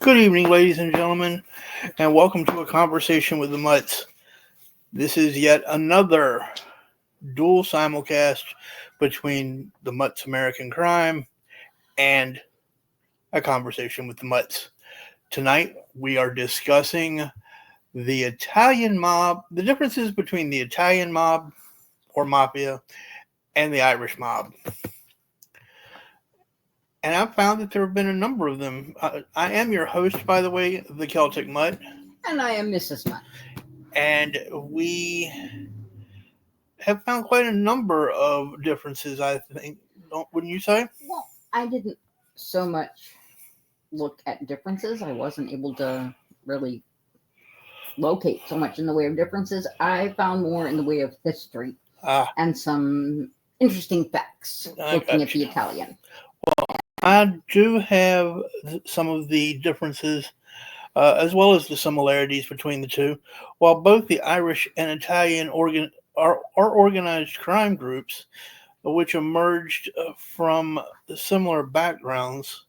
Good evening, ladies and gentlemen, and welcome to a conversation with the Mutts. This is yet another dual simulcast between the Mutts American Crime and a conversation with the Mutts. Tonight, we are discussing the Italian mob, the differences between the Italian mob or mafia and the Irish mob. And I've found that there have been a number of them. I am your host, by the way, the Celtic Mutt. And I am Mrs. Mutt. And we have found quite a number of differences, I think. Wouldn't you say? Well, I didn't so much look at differences. I wasn't able to really locate so much in the way of differences. I found more in the way of history and some interesting facts looking at the Italian. Well, I do have some of the differences as well as the similarities between the two. While both the Irish and Italian are organized crime groups, which emerged from similar backgrounds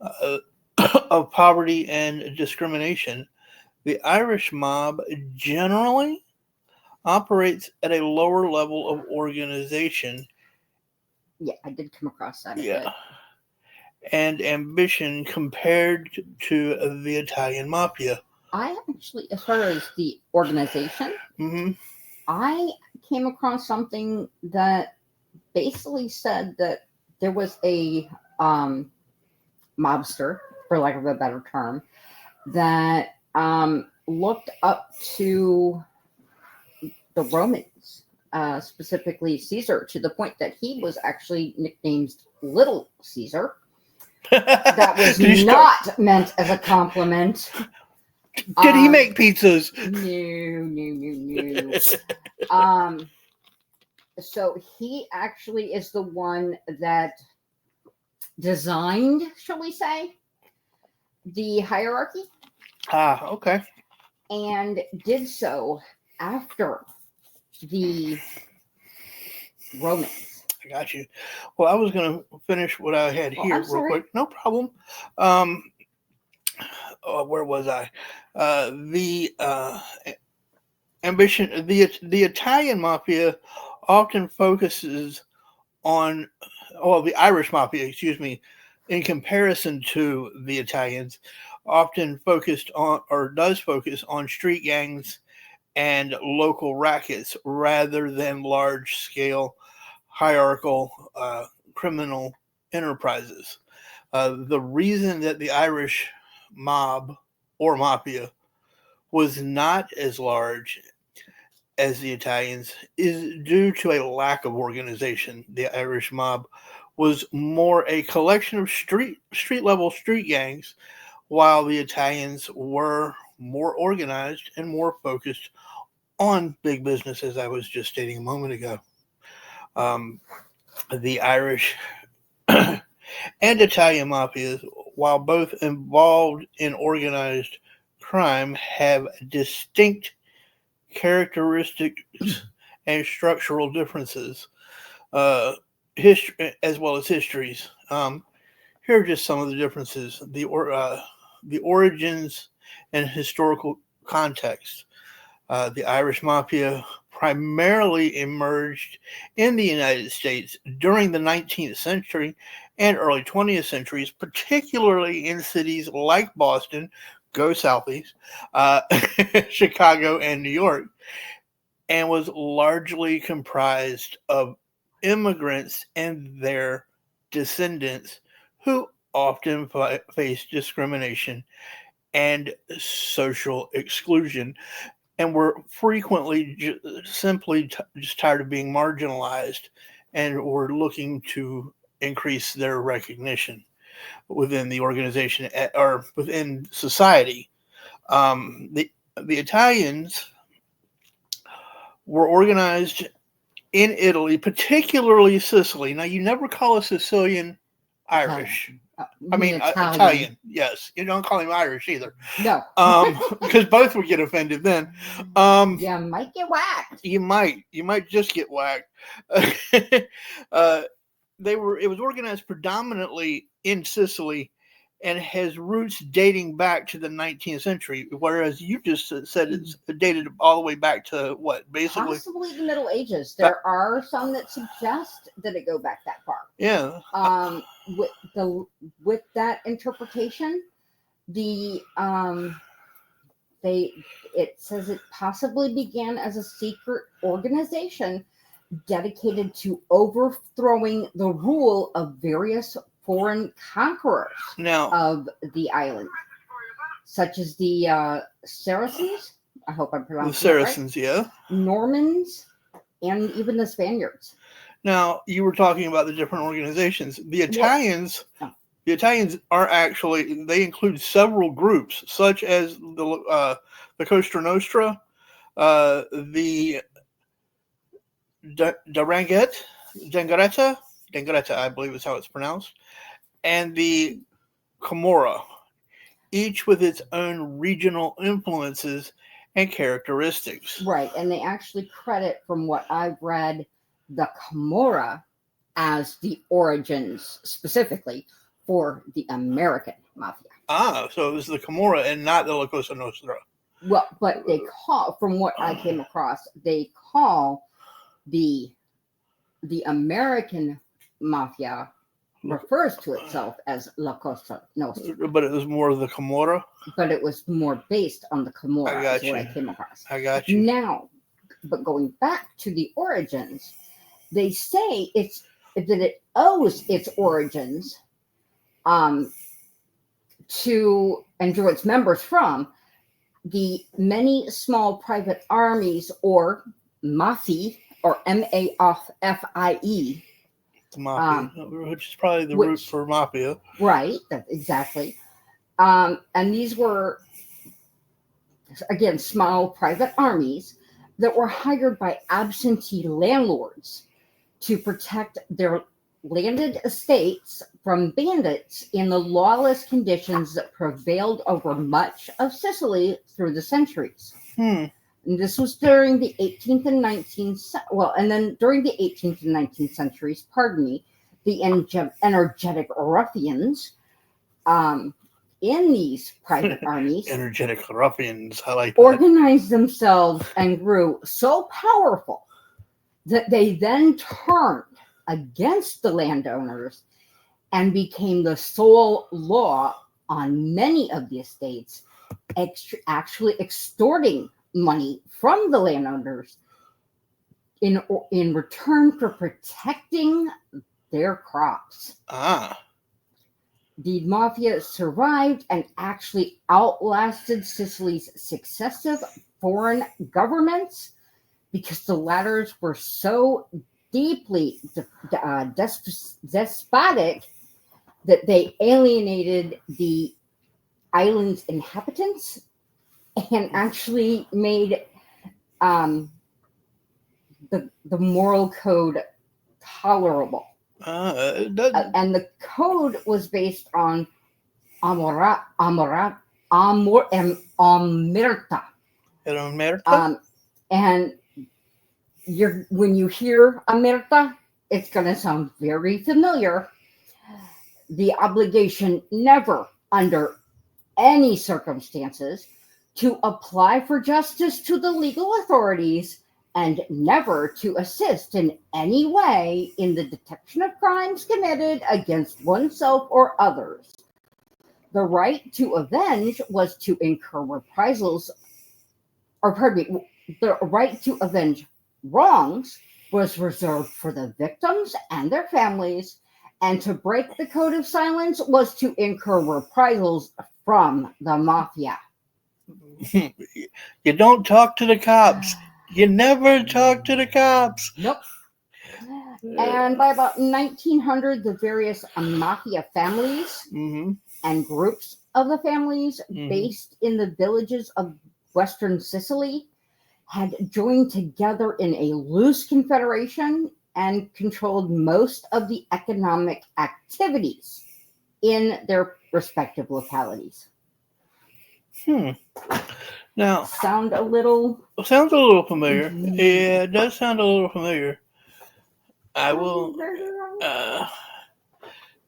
of poverty and discrimination, the Irish mob generally operates at a lower level of organization. Yeah, I did come across that. Yeah. And ambition compared to the Italian Mafia. I actually, as far as the organization, I came across something that basically said that there was a mobster, for lack of a better term, that looked up to the Romans, specifically Caesar, to the point that he was actually nicknamed Little Caesar. That was not meant as a compliment. Did he make pizzas? No. So he actually is the one that designed, shall we say, the hierarchy. Okay. And did so after the Romans. I got you. Well, I was going to finish what I had here real quick. No problem. Where was I? The ambition. The Italian Mafia often focuses on, the Irish Mafia, excuse me, in comparison to the Italians, often focused on, or does focus on, street gangs and local rackets rather than large-scale hierarchical criminal enterprises. The reason that the Irish mob or mafia was not as large as the Italians is due to a lack of organization. The Irish mob was more a collection of street gangs, while the Italians were more organized and more focused on big business, as I was just stating a moment ago. The Irish and Italian mafias, while both involved in organized crime, have distinct characteristics and structural differences, history as well as histories. Here are just some of the differences: the origins and historical context. The Irish Mafia primarily emerged in the United States during the 19th century and early 20th centuries, particularly in cities like Boston, go Southies, Chicago, and New York, and was largely comprised of immigrants and their descendants who often faced discrimination and social exclusion, and were frequently simply just tired of being marginalized and were looking to increase their recognition within the organization or within society. The Italians were organized in Italy, particularly Sicily. Now, you never call a Sicilian Irish. Italian. Yes, you don't call him Irish either. No, because both would get offended then. You might get whacked. You might just get whacked. It was organized predominantly in Sicily and has roots dating back to the 19th century, whereas you just said it's dated all the way back to what, basically? Possibly the Middle Ages. There are some that suggest that it go back that far. Yeah. With that interpretation, it says it possibly began as a secret organization dedicated to overthrowing the rule of various foreign conquerors of the island, such as the Saracens. I hope I'm pronouncing the Saracens, right. Yeah. Normans, and even the Spaniards. Now, you were talking about the different organizations. The Italians, the Italians are actually, they include several groups, such as the Costa Nostra, the Drangheta, I believe is how it's pronounced, and the Camorra, each with its own regional influences and characteristics. Right, and they actually credit, from what I've read, the Camorra as the origins specifically for the American Mafia. Ah, so it was the Camorra and not the La Cosa Nostra. Well, but they call, from what I came across, they call the American Mafia refers to itself as La Cosa Nostra. But it was more of the Camorra? But it was more based on the Camorra, is what I came across. I got you. Now, but going back to the origins, they say that it owes its origins to, and drew its members from, the many small private armies, or mafia, or MAFIE. Mafia, which is probably the root for mafia. Right, exactly. And these were, again, small private armies that were hired by absentee landlords to protect their landed estates from bandits in the lawless conditions that prevailed over much of Sicily through the centuries. And this was during the 18th and 19th, and then during the 18th and 19th centuries, the energetic ruffians in these private armies, energetic ruffians, I like that, organized themselves and grew so powerful that they then turned against the landowners and became the sole law on many of the estates, actually extorting money from the landowners in return for protecting their crops. The mafia survived and actually outlasted Sicily's successive foreign governments because the latter were so deeply despotic that they alienated the island's inhabitants and actually made the moral code tolerable. And the code was based on omerta. And when you hear omerta, it's going to sound very familiar. The obligation never, under any circumstances, to apply for justice to the legal authorities, and never to assist in any way in the detection of crimes committed against oneself or others. The right to avenge was to incur reprisals, the right to avenge wrongs was reserved for the victims and their families, and to break the code of silence was to incur reprisals from the mafia. You don't talk to the cops. You never talk to the cops. Nope. And by about 1900, the various mafia families and groups of the families based in the villages of Western Sicily had joined together in a loose confederation and controlled most of the economic activities in their respective localities. Now, sounds a little familiar. Yeah, it does sound a little familiar. I will.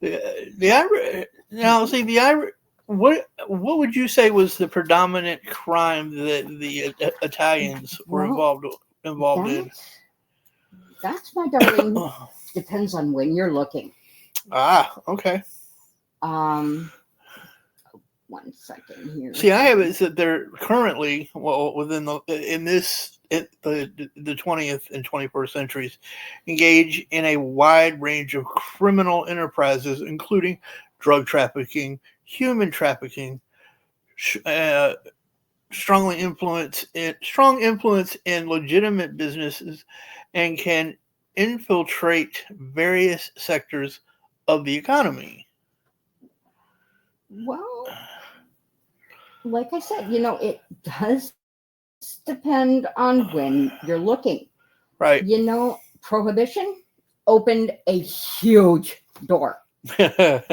The Now, see the Irish. What would you say was the predominant crime that the Italians were Well, involved in? that's my darling. Depends on when you're looking. Okay. Um, 1 second here. See, I have it that they're currently within the 20th and 21st centuries engage in a wide range of criminal enterprises, including drug trafficking, human trafficking, strong influence in legitimate businesses, and can infiltrate various sectors of the economy. Well, like I said, it does depend on when you're looking. Right. Prohibition opened a huge door. I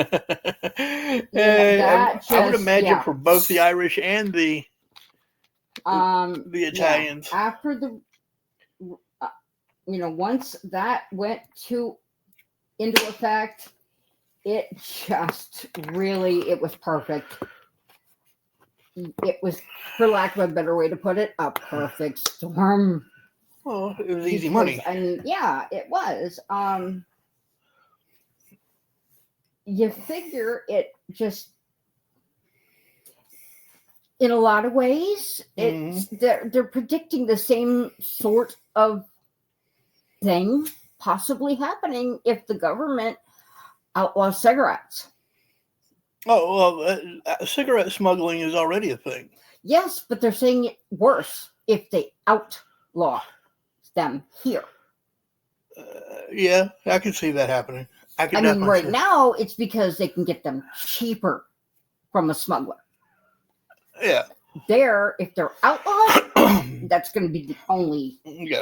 would imagine yeah. for both the Irish and the Italians. Yeah. After once that went into effect, it just really, it was perfect. It was, for lack of a better way to put it, a perfect storm. Well, it was easy money. And yeah, it was. You figure it just, in a lot of ways, they're predicting the same sort of thing possibly happening if the government outlaws cigarettes. Oh, well, cigarette smuggling is already a thing. Yes, but they're saying it worse if they outlaw them here. Yeah, I can see that happening. I mean, right now, it's because they can get them cheaper from a smuggler. Yeah. If they're outlawed, that's going to be the only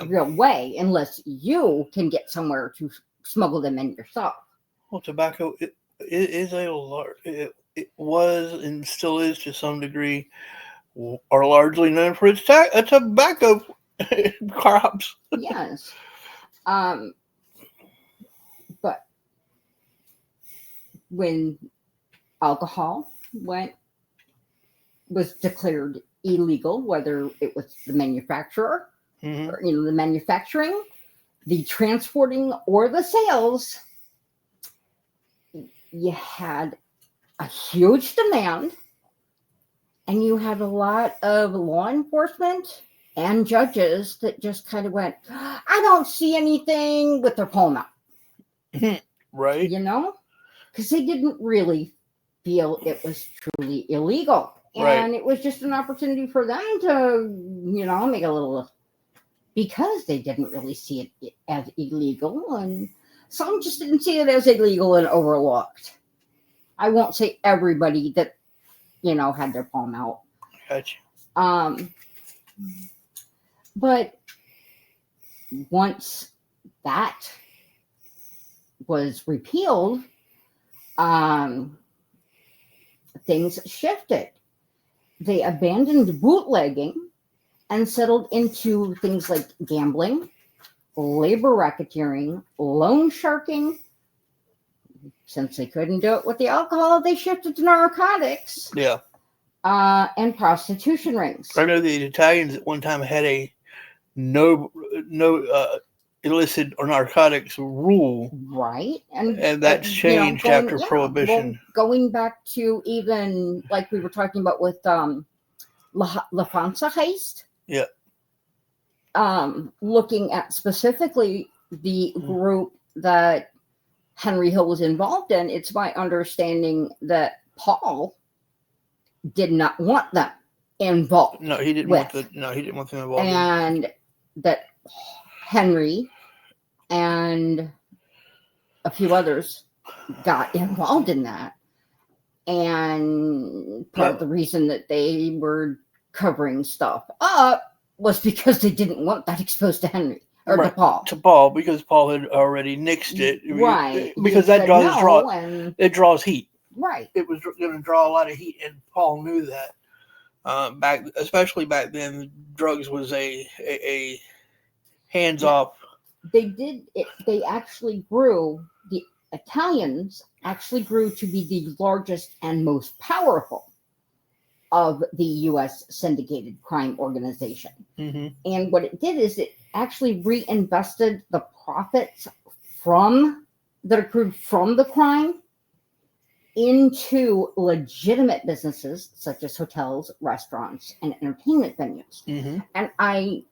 real way, unless you can get somewhere to smuggle them in yourself. Well, tobacco it was and still is to some degree, are largely known for its tobacco crops. Yes. But when alcohol was declared illegal, whether it was the manufacturer or the manufacturing, the transporting, or the sales, you had a huge demand, and you had a lot of law enforcement and judges that just kind of went, I don't see anything, with their palm out. Right. Because they didn't really feel it was truly illegal. And it was just an opportunity for them to, make a little, because they didn't really see it as illegal. And some just didn't see it as illegal and overlooked. I won't say everybody that, had their palm out. Gotcha. But once that was repealed, things shifted. They abandoned bootlegging and settled into things like gambling, labor racketeering, loan sharking. Since they couldn't do it with the alcohol, they shifted to narcotics. Yeah. And prostitution rings. I know the Italians at one time had a no illicit or narcotics rule. Right. And that's changed after Prohibition. Well, going back to even like we were talking about with La Franza heist. Yeah. Looking at specifically the group that Henry Hill was involved in, it's my understanding that Paul did not want them involved. No, he didn't want them involved. And that Henry and a few others got involved in that. And part of the reason that they were covering stuff up was because they didn't want that exposed to Henry or to Paul. To Paul, because Paul had already nixed it. Right. Because that draws heat. Right. It was going to draw a lot of heat, and Paul knew that. Especially back then, drugs was a hands-off. They did it. They actually grew Italians actually grew to be the largest and most powerful of the U.S. syndicated crime organization. Mm-hmm. And what it did is it actually reinvested the profits that accrued from the crime into legitimate businesses such as hotels, restaurants, and entertainment venues. Mm-hmm. And I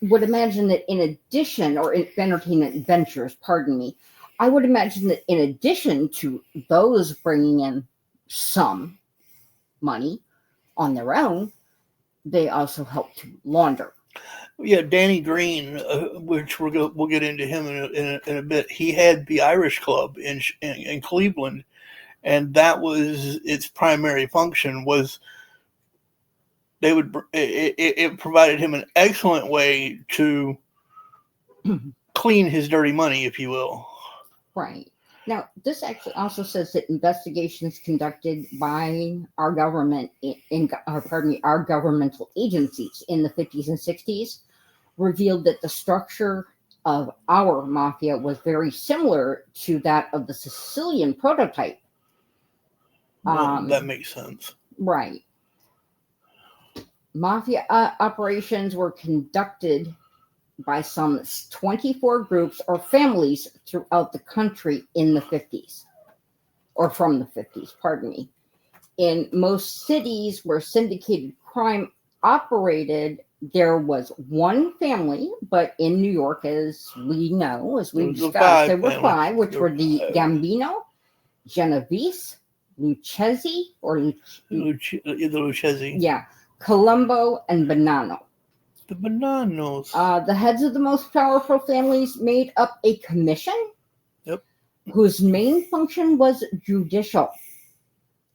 would imagine that in addition, or in entertainment ventures, pardon me, I would imagine that in addition to those bringing in some money on their own, they also help to launder. Yeah, Danny Green, which we'll get into him in a bit. He had the Irish Club in Cleveland, and that was its primary function. Was it provided him an excellent way to clean his dirty money, if you will. Right. Now, this actually also says that investigations conducted by our government our governmental agencies in the 50s and 60s revealed that the structure of our mafia was very similar to that of the Sicilian prototype. Well, that makes sense. Right. Mafia operations were conducted by some 24 groups or families throughout the country in the 50s, or from the 50s, pardon me. In most cities where syndicated crime operated, there was one family, but in New York, as we know, as we discussed, there were five, which were the Gambino, Genovese, Lucchese, or the Lucchese. Yeah, Colombo, and Bonanno. The Bonanos. The heads of the most powerful families made up a commission, yep, whose main function was judicial.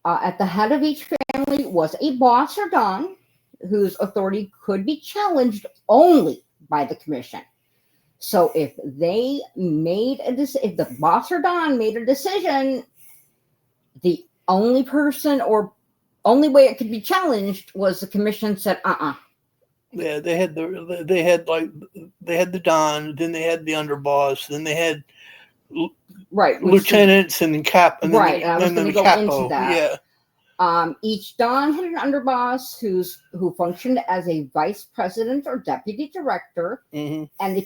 At the head of each family was a boss or don, whose authority could be challenged only by the commission. So if they made if the boss or don made a decision, the only person or only way it could be challenged was the commission said, Yeah, they had the don, then they had the underboss, then they had lieutenants and cap, and right. And I was going to go capo. Into that. Yeah. Each don had an underboss who functioned as a vice president or deputy director, mm-hmm. and the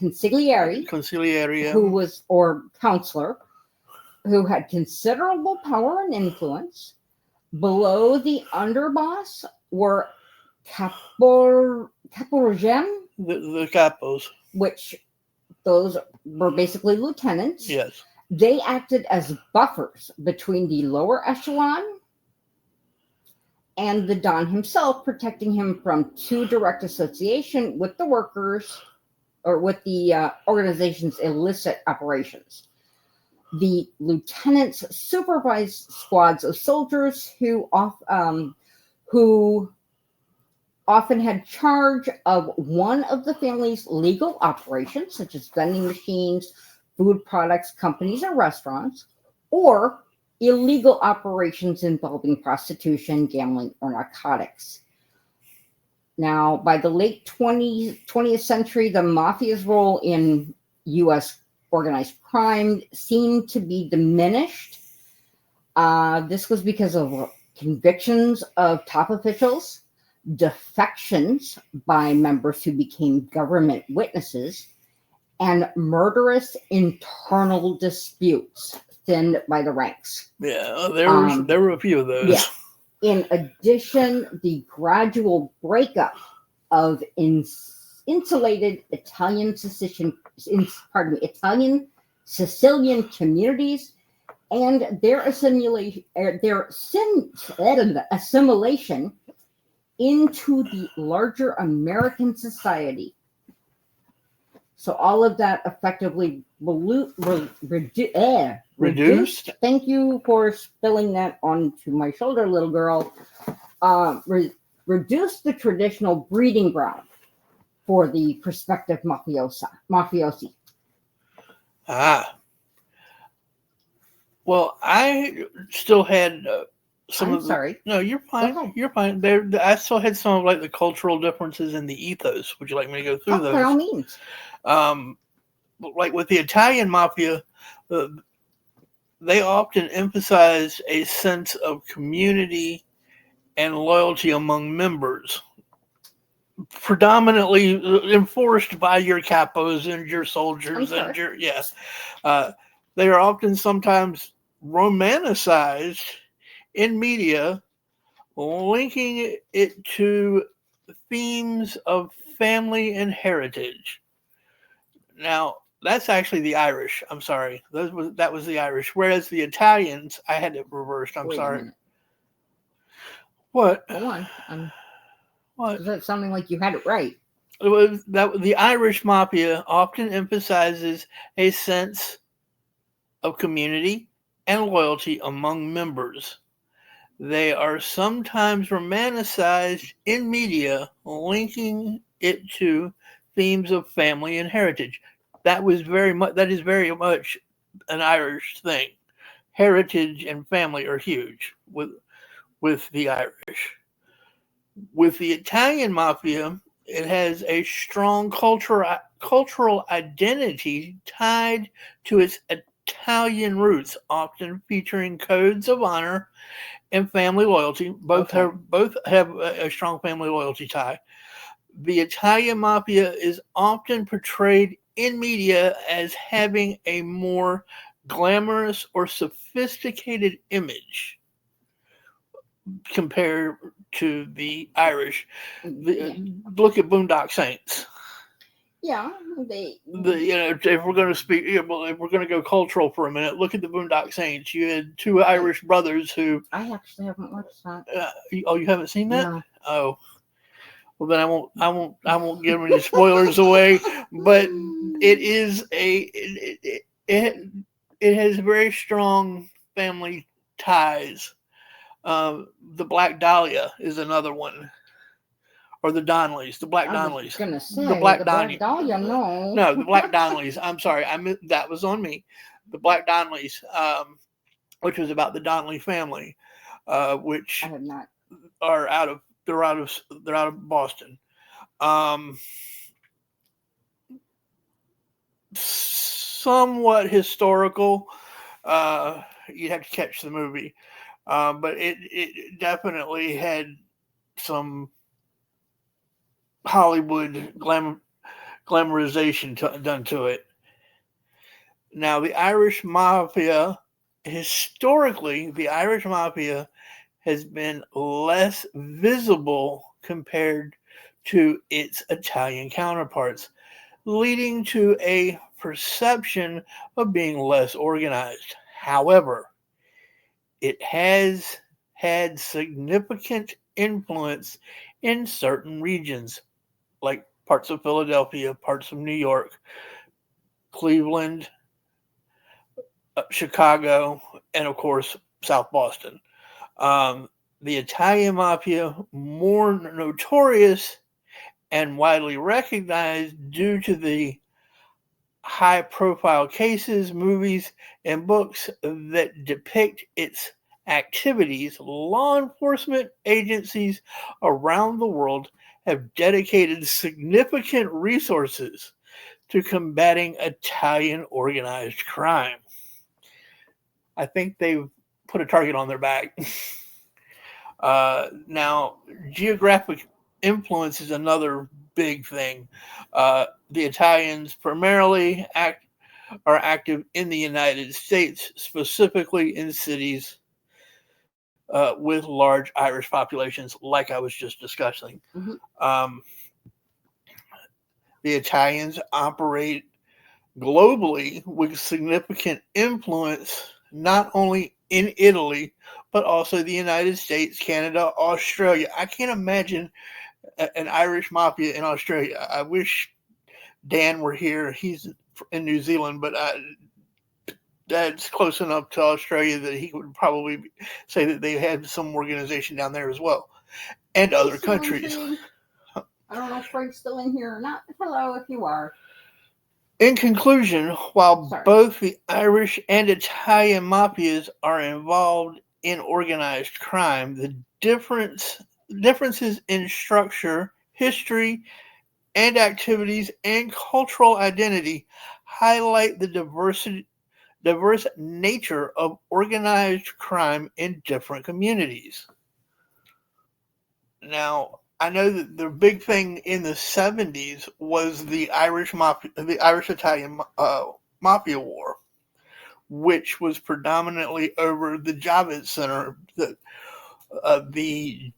consigliere, who was or counselor, who had considerable power and influence. Below the underboss were caporgem, the capos, which those were basically lieutenants. Yes. They acted as buffers between the lower echelon and the don himself, protecting him from too direct association with the workers or with the organization's illicit operations. The lieutenants supervised squads of soldiers who often had charge of one of the family's legal operations, such as vending machines, food products, companies, or restaurants, or illegal operations involving prostitution, gambling, or narcotics. Now, by the late 20th century, the mafia's role in U.S. organized crime seemed to be diminished. This was because of convictions of top officials, defections by members who became government witnesses, and murderous internal disputes thinned by the ranks. Yeah, there were a few of those. Yeah. In addition, the gradual breakup of insulated Italian Sicilian communities and their assimilation into the larger American society. So all of that effectively reduced. Thank you for spilling that onto my shoulder, little girl. Reduced the traditional breeding ground for the prospective mafiosi. Well, I still had sorry. No, you're fine. You're fine. I still had some of like the cultural differences in the ethos. Would you like me to go through those? By all means. like with the Italian Mafia, uh, they often emphasize a sense of community and loyalty among members, predominantly enforced by your capos and your soldiers and your yes. They are often sometimes romanticized in media, linking it to themes of family and heritage. Now, that's actually the Irish. I'm sorry. That was the Irish. Whereas the Italians, I had it reversed. I'm Wait a sorry. minute. What? Go on. What? Is that sounding like you had it right? It was that the Irish Mafia often emphasizes a sense of community and loyalty among members. They are sometimes romanticized in media, linking it to themes of family and heritage. That is very much an Irish thing. Heritage and family are huge with the Irish. With the Italian Mafia, it has a strong cultural identity tied to its Italian roots, often featuring codes of honor and family loyalty. Both have a strong family loyalty tie. The Italian Mafia is often portrayed in media as having a more glamorous or sophisticated image compared to the Irish. Look at Boondock Saints. Yeah, if we're going to speak, if we're going to go cultural for a minute, look at the Boondock Saints. You had two Irish brothers who. I actually haven't watched that. You haven't seen that? No. Oh, well then I won't give any spoilers away. But it is it has very strong family ties. The Black Dahlia is another one. Or the Donnellys, the Black Donnellys. I was gonna say the Black Dahlia, no. No, the Black Donnellys. I'm sorry, that was on me. The Black Donnellys, which was about the Donnelly family, which I have not. Are out of Boston. Somewhat historical. You'd have to catch the movie, but it definitely had some Hollywood glamorization done to it. Now, the Irish Mafia, historically, has been less visible compared to its Italian counterparts, leading to a perception of being less organized. However, it has had significant influence in certain regions, like parts of Philadelphia, parts of New York, Cleveland, Chicago, and of course, South Boston. The Italian Mafia, more notorious and widely recognized due to the high-profile cases, movies, and books that depict its activities, law enforcement agencies around the world have dedicated significant resources to combating Italian organized crime. I think they've put a target on their back. Now, geographic influence is another big thing. The Italians primarily are active in the United States, specifically in cities with large Irish populations, like I was just discussing. Mm-hmm. The Italians operate globally with significant influence, not only in Italy, but also the United States, Canada, Australia. I can't imagine an Irish mafia in Australia. I wish Dan were here. He's in New Zealand, but that's close enough to Australia that he would probably say that they had some organization down there as well, and other countries. I don't know if Frank's still in here or not. Hello, if you are. In conclusion, while both the Irish and Italian mafias are involved in organized crime, the differences in structure, history, and activities and cultural identity highlight the diverse nature of organized crime in different communities. Now, I know that the big thing in the 70s was the Irish Italian Mafia War, which was predominantly over the Javits Center that the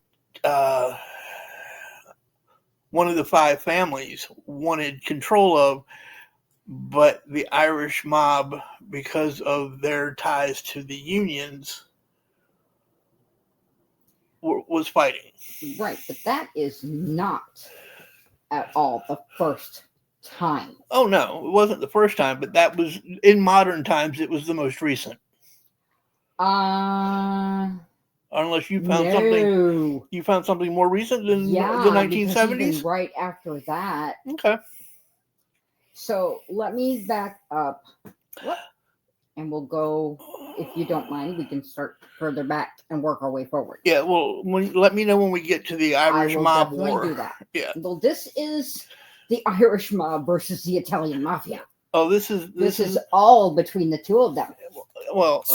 one of the five families wanted control of, but the Irish mob, because of their ties to the unions, was fighting. Right, but that is not at all the first time. Oh no, it wasn't the first time, but that was in modern times. It was the most recent. Unless you found something more recent than the 1970s. Even right after that. Okay. So let me back up, and we'll go. If you don't mind, we can start further back and work our way forward. Yeah, well, let me know when we get to the Irish Mob War. I will definitely do that. Yeah. Well, this is the Irish Mob versus the Italian Mafia. Oh, this is all between the two of them. Well,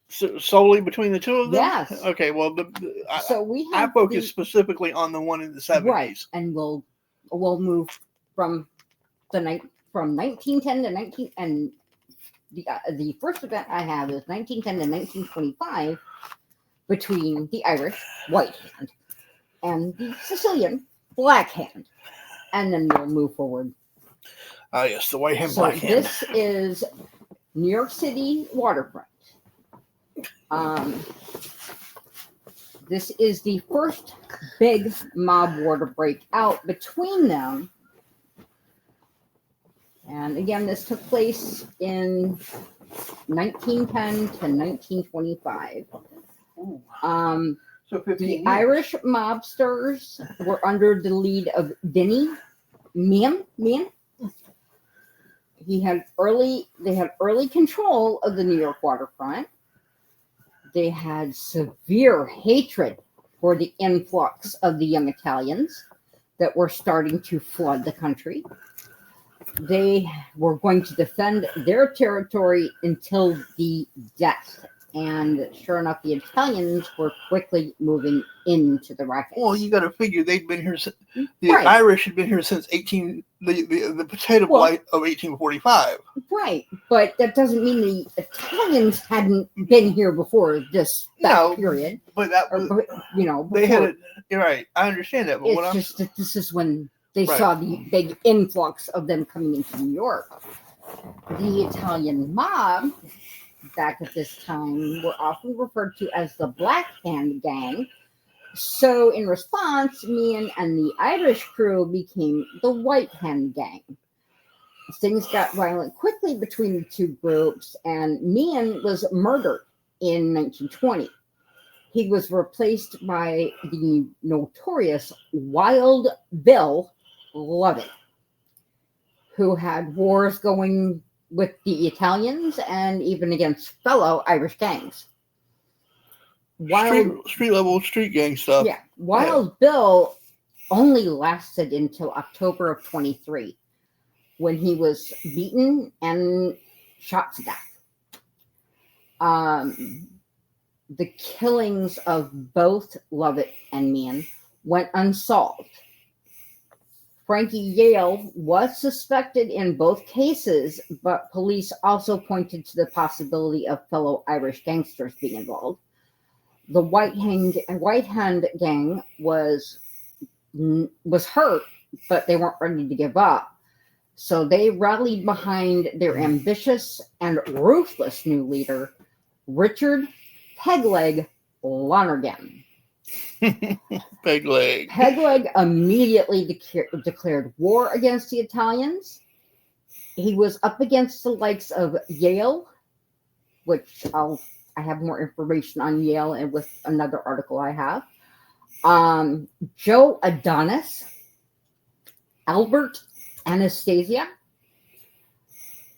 solely between the two of them. Yes. Okay. Well, I focus specifically on the one in the 70s. Right, and we'll move from 1910 to 19 and. The first event I have is 1910 to 1925 between the Irish White Hand and the Sicilian Black Hand, and then we'll move forward. Yes, the White Hand, Black Hand. This is New York City waterfront. This is the first big mob war to break out between them. And again, this took place in 1910 to 1925. So 15 the years. Irish mobsters were under the lead of Vinnie Meehan. They had early control of the New York waterfront. They had severe hatred for the influx of the young Italians that were starting to flood the country. They were going to defend their territory until the death. And sure enough, the Italians were quickly moving into the racket. Well, you got to figure they'd been here since the Irish had been here since the potato blight of 1845. Right, but that doesn't mean the Italians hadn't been here before that period. But that was, they had it. You're right. I understand that, but it's just that this is when they saw the big influx of them coming into New York. The Italian mob, back at this time, were often referred to as the Black Hand Gang. So in response, Meehan and the Irish crew became the White Hand Gang. Things got violent quickly between the two groups, and Meehan was murdered in 1920. He was replaced by the notorious Wild Bill Lovett, who had wars going with the Italians and even against fellow Irish gangs. Street gang stuff. Yeah. Wild Bill only lasted until October of 23, when he was beaten and shot to death. The killings of both Lovett and Meehan went unsolved. Frankie Yale was suspected in both cases, but police also pointed to the possibility of fellow Irish gangsters being involved. The White Hand gang was hurt, but they weren't ready to give up. So they rallied behind their ambitious and ruthless new leader, Richard Pegleg Lonergan. Pegleg immediately declared war against the Italians. He was up against the likes of Yale, which I have more information on Yale and with another article I have. Joe Adonis, Albert Anastasia,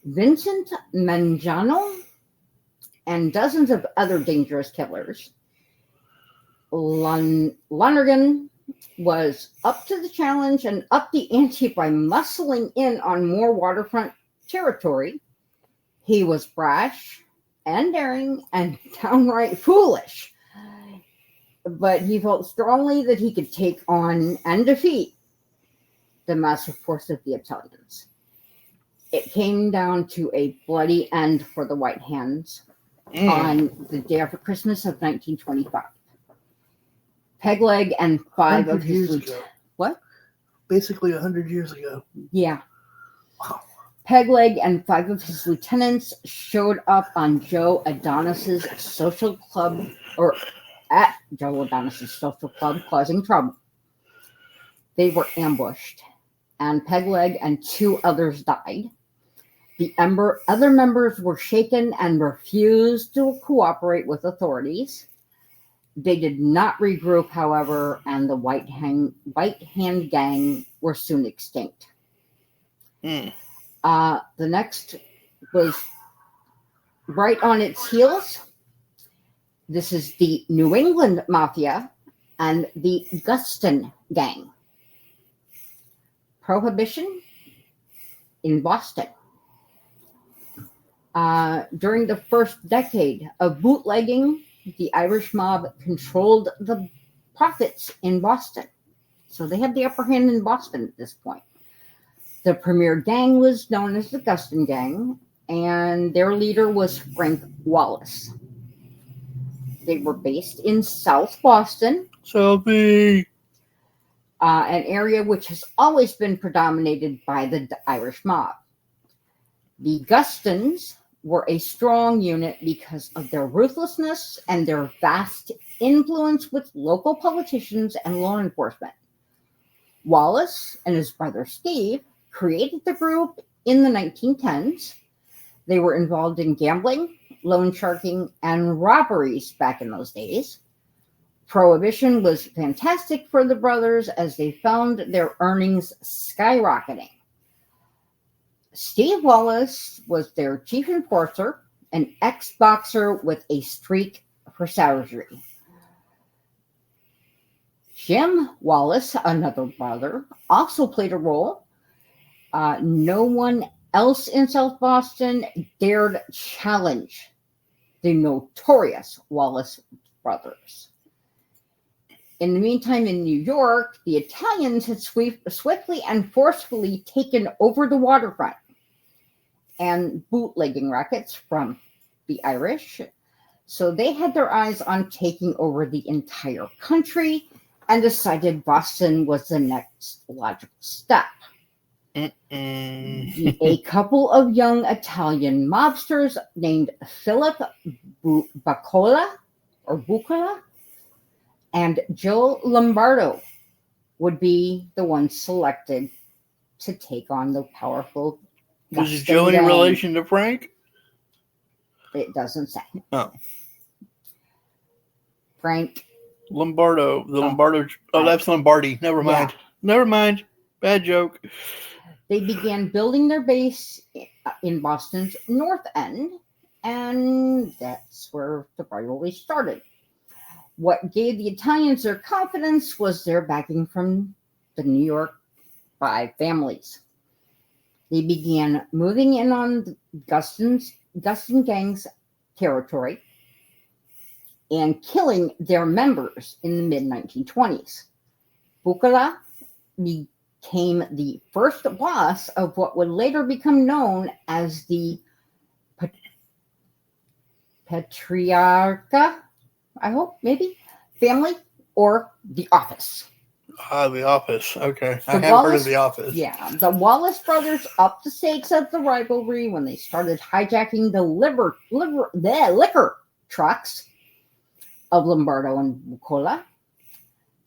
Vincent Mangiano, and dozens of other dangerous killers. Lonergan was up to the challenge and upped the ante by muscling in on more waterfront territory. He was brash and daring and downright foolish, but he felt strongly that he could take on and defeat the massive force of the Italians. It came down to a bloody end for the White Hands on the day after Christmas of 1925. Pegleg and five of his lieutenants. What? Basically 100 years ago. Yeah. Wow. Pegleg and five of his lieutenants showed up on Joe Adonis's social club, or at Joe Adonis's social club, causing trouble. They were ambushed, and Pegleg and two others died. The other members were shaken and refused to cooperate with authorities. They did not regroup, however, and the White Hand Gang were soon extinct. The next was right on its heels. This is the New England Mafia and the Guston Gang. Prohibition in Boston. During the first decade of bootlegging, the Irish mob controlled the profits in Boston. So they had the upper hand in Boston at this point. The premier gang was known as the Guston Gang, and their leader was Frank Wallace. They were based in South Boston. Selfie. An area which has always been predominated by the Irish mob. The Gustons were a strong unit because of their ruthlessness and their vast influence with local politicians and law enforcement. Wallace and his brother Steve created the group in the 1910s. They were involved in gambling, loan sharking, and robberies back in those days. Prohibition was fantastic for the brothers as they found their earnings skyrocketing. Steve Wallace was their chief enforcer, an ex-boxer with a streak for savagery. Jim Wallace, another brother, also played a role. No one else in South Boston dared challenge the notorious Wallace brothers. In the meantime, in New York, the Italians had swiftly and forcefully taken over the waterfront and bootlegging rackets from the Irish. So they had their eyes on taking over the entire country and decided Boston was the next logical step. A couple of young Italian mobsters named Philip Bucola and Joe Lombardo would be the ones selected to take on the powerful. Was Joe any relation to Frank? It doesn't say. Oh. Frank Lombardo. The Lombardo. Oh, that's Lombardi. Never mind. Yeah. Never mind. Bad joke. They began building their base in Boston's North End, and that's where the rivalry started. What gave the Italians their confidence was their backing from the New York Five families. They began moving in on Guston Gang's territory and killing their members in the mid-1920s. Bucola became the first boss of what would later become known as the Patriarcha, I hope, maybe, family, or the Office. The Office. Okay. I have heard of The Office. Yeah. The Wallace brothers upped the stakes of the rivalry when they started hijacking the liquor trucks of Lombardo and Bucola.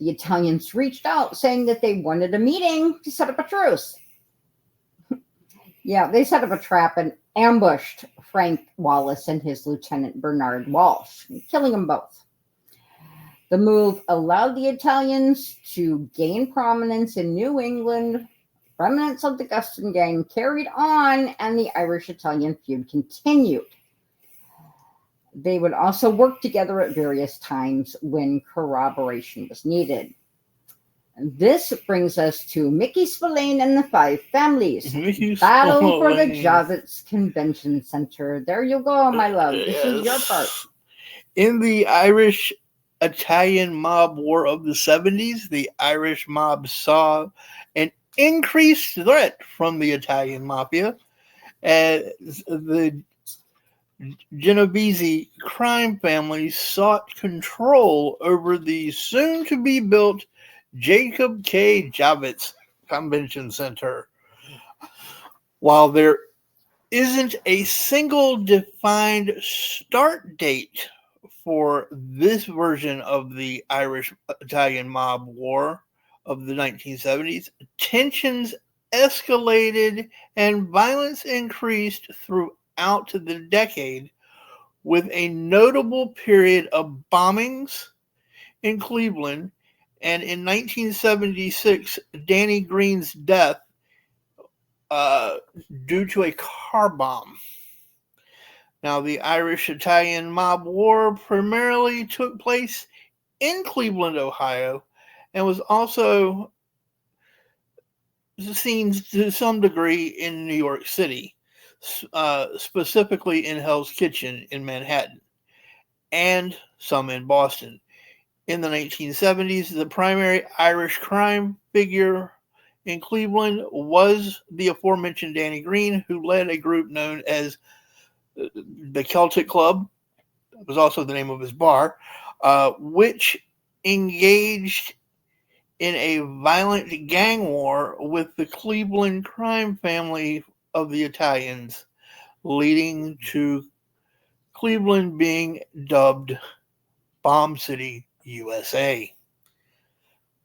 The Italians reached out saying that they wanted a meeting to set up a truce. Yeah, they set up a trap and ambushed Frank Wallace and his lieutenant Bernard Walsh, killing them both. The move allowed the Italians to gain prominence in New England. Remnants of the Guston Gang carried on, and the Irish-Italian feud continued. They would also work together at various times when corroboration was needed. This brings us to Mickey Spillane and the Five Families. Mickey Battle for the Spillane. Javits Convention Center. There you go, my love. This is your part. In the Irish-Italian mob war of the 70s, the Irish mob saw an increased threat from the Italian Mafia as the Genovese crime family sought control over the soon-to-be-built Jacob K. Javits Convention Center. While there isn't a single defined start date for this version of the Irish-Italian mob war of the 1970s, tensions escalated and violence increased throughout the decade, with a notable period of bombings in Cleveland, and in 1976, Danny Green's death due to a car bomb. Now, the Irish-Italian mob war primarily took place in Cleveland, Ohio, and was also seen to some degree in New York City, specifically in Hell's Kitchen in Manhattan, and some in Boston. In the 1970s, the primary Irish crime figure in Cleveland was the aforementioned Danny Green, who led a group known as the Celtic Club. That was also the name of his bar, which engaged in a violent gang war with the Cleveland crime family of the Italians, leading to Cleveland being dubbed Bomb City, USA.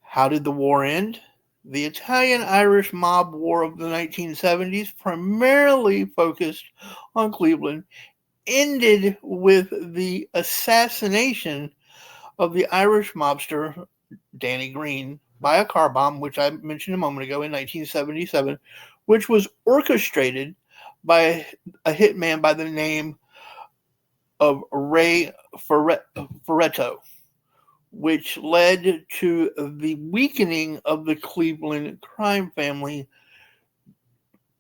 How did the war end? The Italian-Irish mob war of the 1970s, primarily focused on Cleveland, ended with the assassination of the Irish mobster Danny Green by a car bomb, which I mentioned a moment ago, in 1977, which was orchestrated by a hitman by the name of Ray Ferretto, which led to the weakening of the Cleveland crime family.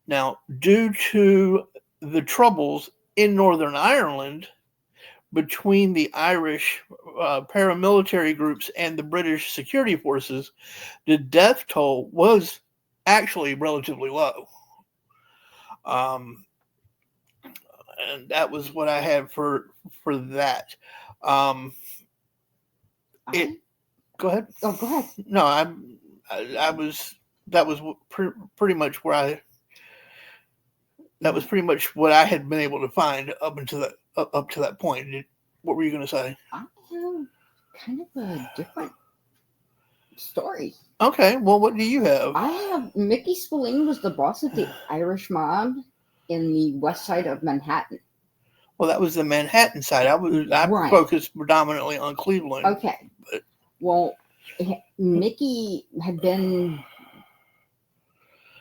Now, due to the troubles in Northern Ireland between the Irish paramilitary groups and the British security forces, the death toll was actually relatively low. And that was what I had for that. Go ahead. Oh, go ahead. No, I was. That was pretty much where I. That was pretty much what I had been able to find up to that point. What were you going to say? I have kind of a different story. Okay, well, what do you have? I have Mickey Spillane was the boss of the Irish mob in the west side of Manhattan. Well, that was the Manhattan side. I Right. focused predominantly on Cleveland. Okay. Well, Mickey had been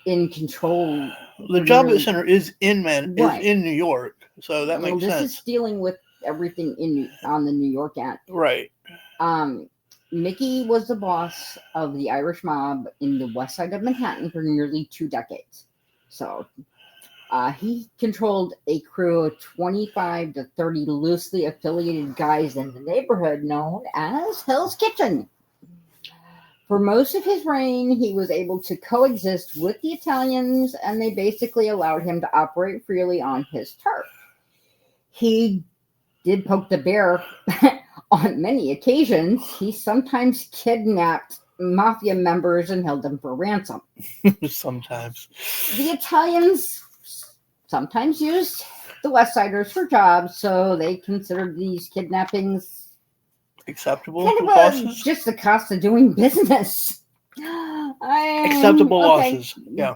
in control. The Javits Center is in New York, so that makes sense. This is dealing with everything on the New York end. Right. Mickey was the boss of the Irish mob in the west side of Manhattan for nearly 2 decades. So he controlled a crew of 25 to 30 loosely affiliated guys in the neighborhood known as Hell's Kitchen. For most of his reign, he was able to coexist with the Italians, and they basically allowed him to operate freely on his turf. He did poke the bear on many occasions. He sometimes kidnapped mafia members and held them for ransom. Sometimes. The Italians sometimes used the West Siders for jobs, so they considered these kidnappings acceptable losses? Just the cost of doing business. Acceptable losses. Yeah.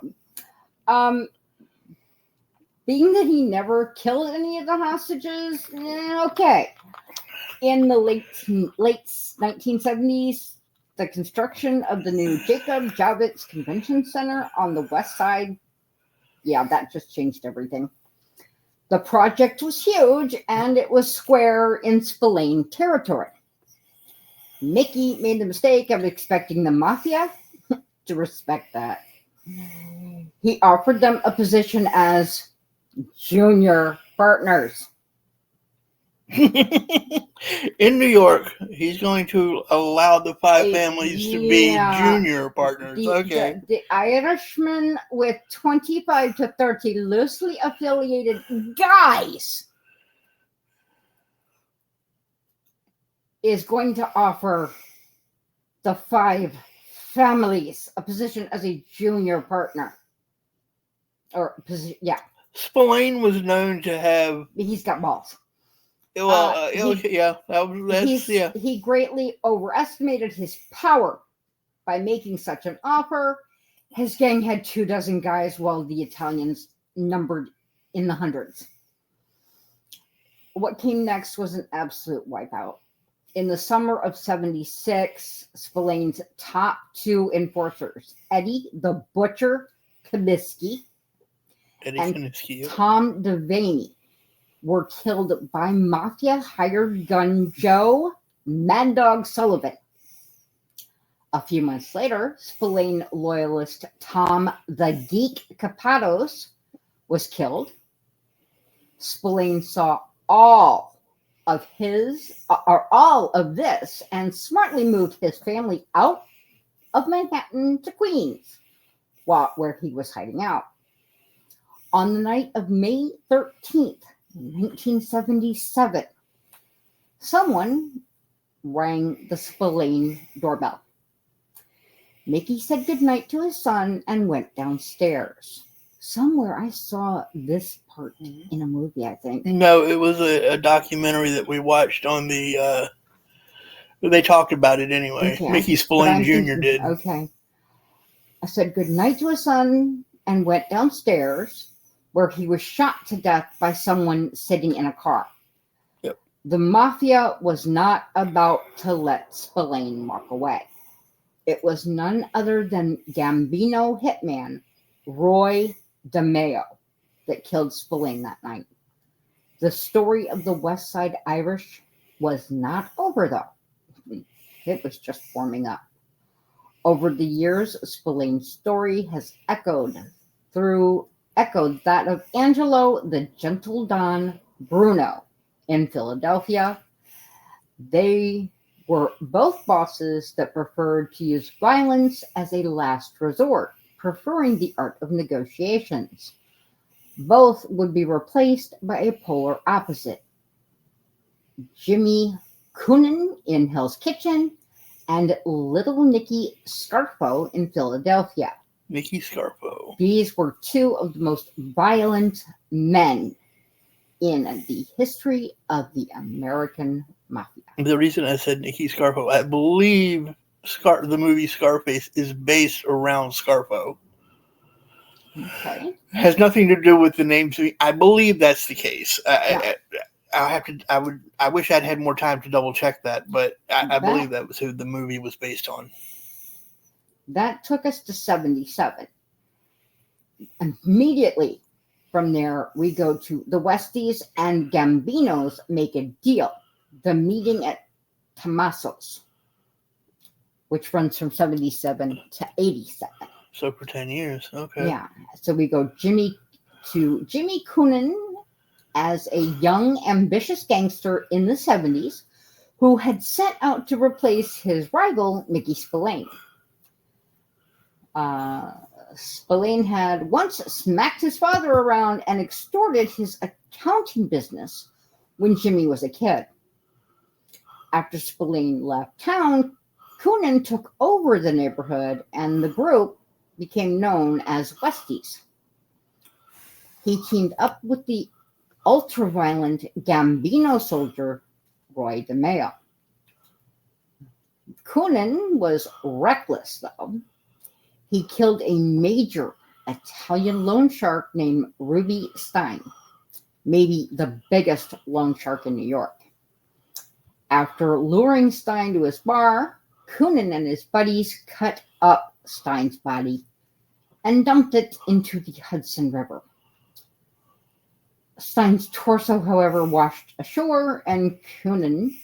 Being that he never killed any of the hostages, okay. In the late 1970s, the construction of the new Jacob Javits Convention Center on the west side, that just changed everything. The project was huge, and it was square in Spillane territory. Mickey made the mistake of expecting the mafia to respect that. He offered them a position as junior partners. In New York, he's going to allow the five families to be Yeah. junior partners. Okay. The Irishman with 25 to 30 loosely affiliated guys is going to offer the five families a position as a junior partner. Or position, yeah. Spillane was known to have. He's got balls. Well, yeah, yeah. He greatly overestimated his power by making such an offer. His gang had 24 guys, while the Italians numbered in the hundreds. What came next was an absolute wipeout. In the summer of 76, Spillane's top two enforcers, Eddie the Butcher Kaminsky and Tom Devaney, were killed by Mafia hired gun Joe Mad Dog Sullivan. A few months later, Spillane loyalist Tom the Geek Capados was killed. Spillane saw all of this and smartly moved his family out of Manhattan to Queens, where he was hiding out. On the night of May 13th, 1977, someone rang the Spillane doorbell. Mickey said goodnight to his son and went downstairs. Somewhere I saw this part in a movie, I think. No, it was a documentary that we watched on the... they talked about it anyway. Okay. Mickey Spillane Jr. did. Okay. I said goodnight to his son and went downstairs, where he was shot to death by someone sitting in a car. Yep. The Mafia was not about to let Spillane walk away. It was none other than Gambino hitman Roy DeMeo that killed Spillane that night. The story of the West Side Irish was not over, though. It was just forming up. Over the years, Spillane's story has echoed that of Angelo the Gentle Don Bruno in Philadelphia. They were both bosses that preferred to use violence as a last resort, preferring the art of negotiations. Both would be replaced by a polar opposite. Jimmy Coonan in Hell's Kitchen and Little Nicky Scarfo in Philadelphia. Nicky Scarfo. These were two of the most violent men in the history of the American Mafia. The reason I said Nicky Scarfo, I believe the movie Scarface is based around Scarfo. Okay. Has nothing to do with the names. I believe that's the case. I wish I'd had more time to double check that, but I believe that was who the movie was based on. That took us to 77. Immediately from there, we go to the Westies and Gambinos make a deal. The meeting at Tommaso's, which runs from 77 to 87. So for 10 years, okay. Yeah. So we go Jimmy Coonan as a young, ambitious gangster in the 70s who had set out to replace his rival, Mickey Spillane. Spillane had once smacked his father around and extorted his accounting business when Jimmy was a kid. After Spillane left town, Coonan took over the neighborhood and the group became known as Westies. He teamed up with the ultra-violent Gambino soldier, Roy DeMeo. Coonan was reckless, though. He killed a major Italian loan shark named Ruby Stein, maybe the biggest loan shark in New York. After luring Stein to his bar, Coonan and his buddies cut up Stein's body and dumped it into the Hudson River. Stein's torso, however, washed ashore, and Conan.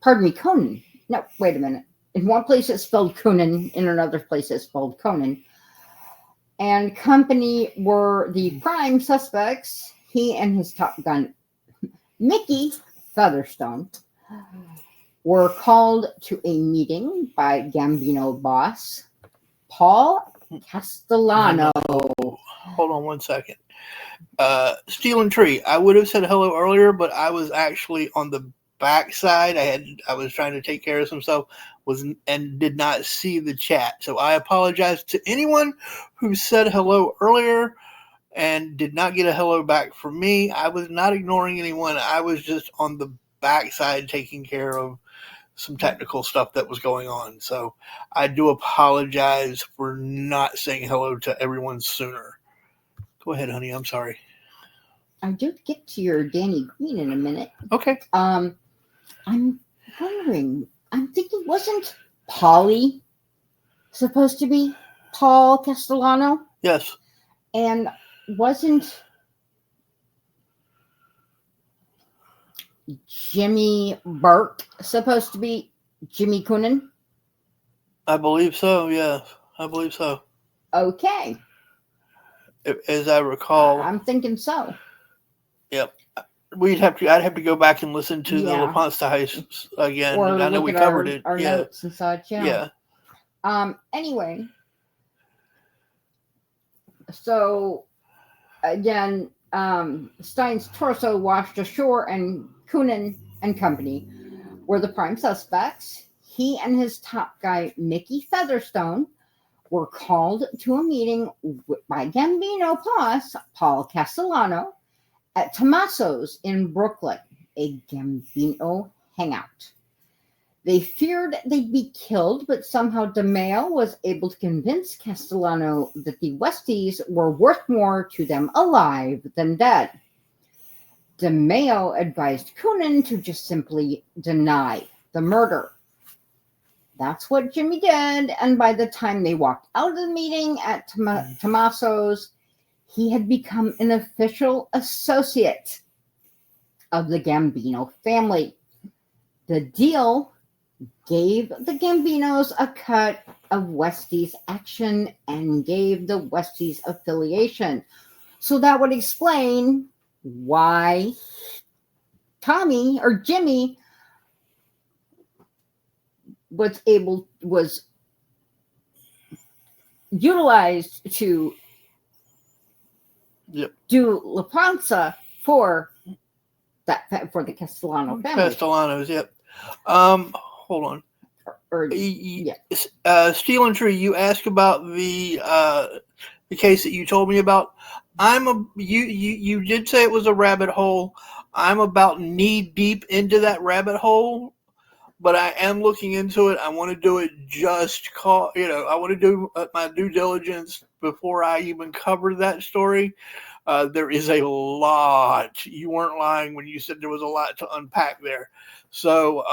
No, wait a minute. In one place it's spelled Coonan, in another place it's spelled Conan. And company were the prime suspects. He and his top gun, Mickey Featherstone, were called to a meeting by Gambino boss Paul Castellano. Hold on one second. Steel and Tree. I would have said hello earlier, but I was actually on the backside. I was trying to take care of some stuff, and did not see the chat. So I apologize to anyone who said hello earlier and did not get a hello back from me. I was not ignoring anyone. I was just on the backside taking care of some technical stuff that was going on. So I do apologize for not saying hello to everyone sooner. Go ahead, honey. I'm sorry. I do get to your Danny Green in a minute. Okay. I'm wondering, I'm thinking, wasn't Polly supposed to be Paul Castellano? Yes. And wasn't Jimmy Burke supposed to be Jimmy Coonan? I believe so, yes. I believe so. Okay. As I recall. I'm thinking so. Yep. I'd have to go back and listen to the LaPonce heist again. Or I know we covered it. Our notes and such. Yeah. Anyway, so again, Stein's torso washed ashore, and Coonan and company were the prime suspects. He and his top guy, Mickey Featherstone, were called to a meeting by Gambino boss Paul Castellano at Tommaso's in Brooklyn, a Gambino hangout. They feared they'd be killed, but somehow DeMeo was able to convince Castellano that the Westies were worth more to them alive than dead. DeMeo advised Coonan to just simply deny the murder. That's what Jimmy did, and by the time they walked out of the meeting at Tommaso's, he had become an official associate of the Gambino family. The deal gave the Gambinos a cut of Westie's action and gave the Westies affiliation. So that would explain why Tommy or Jimmy was utilized to do LaPonce for the Castellano family. Castellanos, yep. Hold on. Steel and Tree, you asked about the case that you told me about. You did say it was a rabbit hole. I'm about knee deep into that rabbit hole, but I am looking into it. I want to do it I want to do my due diligence before I even cover that story. There is a lot. You weren't lying when you said there was a lot to unpack there. So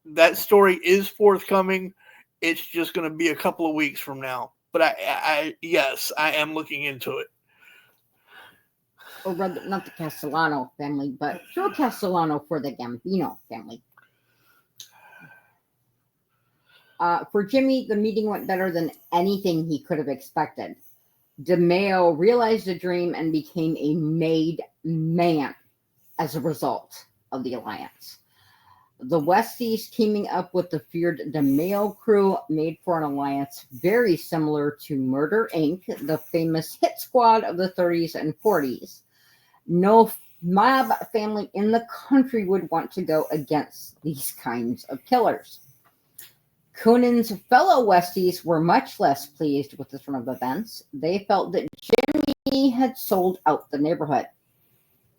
that story is forthcoming. It's just going to be a couple of weeks from now. But yes, I am looking into it. Or rather, not the Castellano family, but Joe Castellano for the Gambino family. For Jimmy, the meeting went better than anything he could have expected. DeMeo realized a dream and became a made man as a result of the alliance. The Westies, teaming up with the feared DeMeo crew, made for an alliance very similar to Murder, Inc., the famous hit squad of the 30s and 40s. No mob family in the country would want to go against these kinds of killers. Coonan's fellow Westies were much less pleased with this turn of events. They felt that Jimmy had sold out the neighborhood.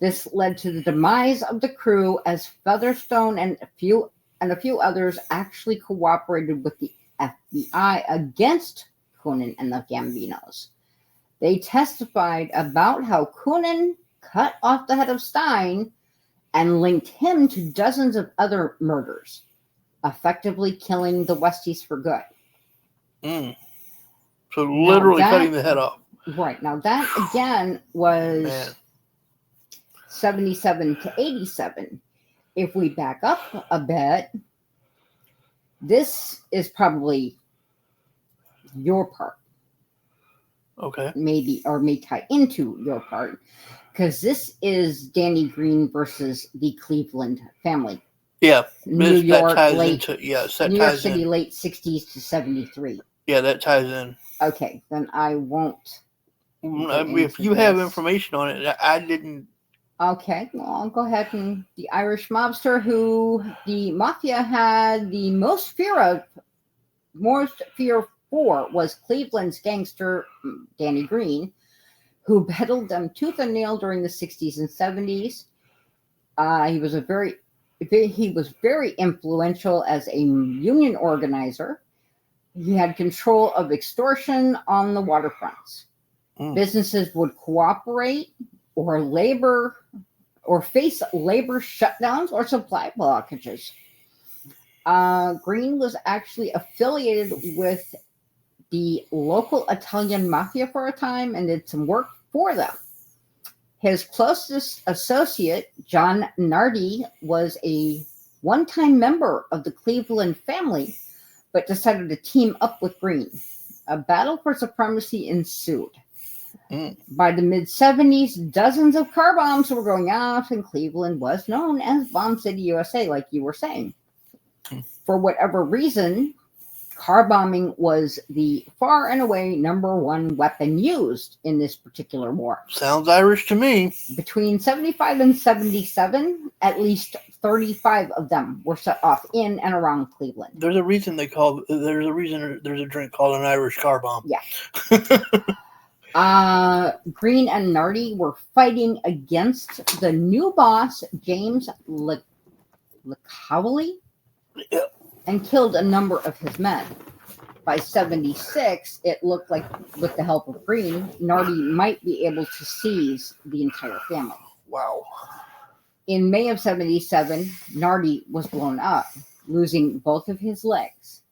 This led to the demise of the crew, as Featherstone and a few others actually cooperated with the FBI against Coonan and the Gambinos. They testified about how Coonan cut off the head of Stein and linked him to dozens of other murders, effectively killing the Westies for good. So literally cutting the head off. Right. Now that, again, was 77 to 87. If we back up a bit, This is probably your part, Okay. maybe, or may tie into your part, because this is Danny Green versus the Cleveland family. Yeah. New York, that ties late, into, yes, that New York ties City, in. late 60s to 73. Yeah, that ties in. Okay, then I won't. If you have information on it, I didn't. Okay, well, I'll go ahead and the Irish mobster who the mafia had the most fear for was Cleveland's gangster Danny Green, who peddled them tooth and nail during the 60s and 70s. He was very influential as a union organizer. He had control of extortion on the waterfronts. Businesses would cooperate or face labor shutdowns or supply blockages. Green was actually affiliated with the local Italian Mafia for a time and did some work for them. His closest associate, John Nardi, was a one-time member of the Cleveland family, but decided to team up with Green. A battle for supremacy ensued. By the mid-70s, dozens of car bombs were going off, and Cleveland was known as Bomb City, USA, like you were saying. For whatever reason, car bombing was the far and away number one weapon used in this particular war. Sounds Irish to me. Between 75 and 77, at least 35 of them were set off in and around Cleveland. There's a reason there's a drink called an Irish car bomb. Yeah. Green and Nardi were fighting against the new boss, James LeCowley, and killed a number of his men. By 76, it looked like, with the help of Green, Nardi might be able to seize the entire family. Wow. In May of 77, Nardi was blown up, losing both of his legs.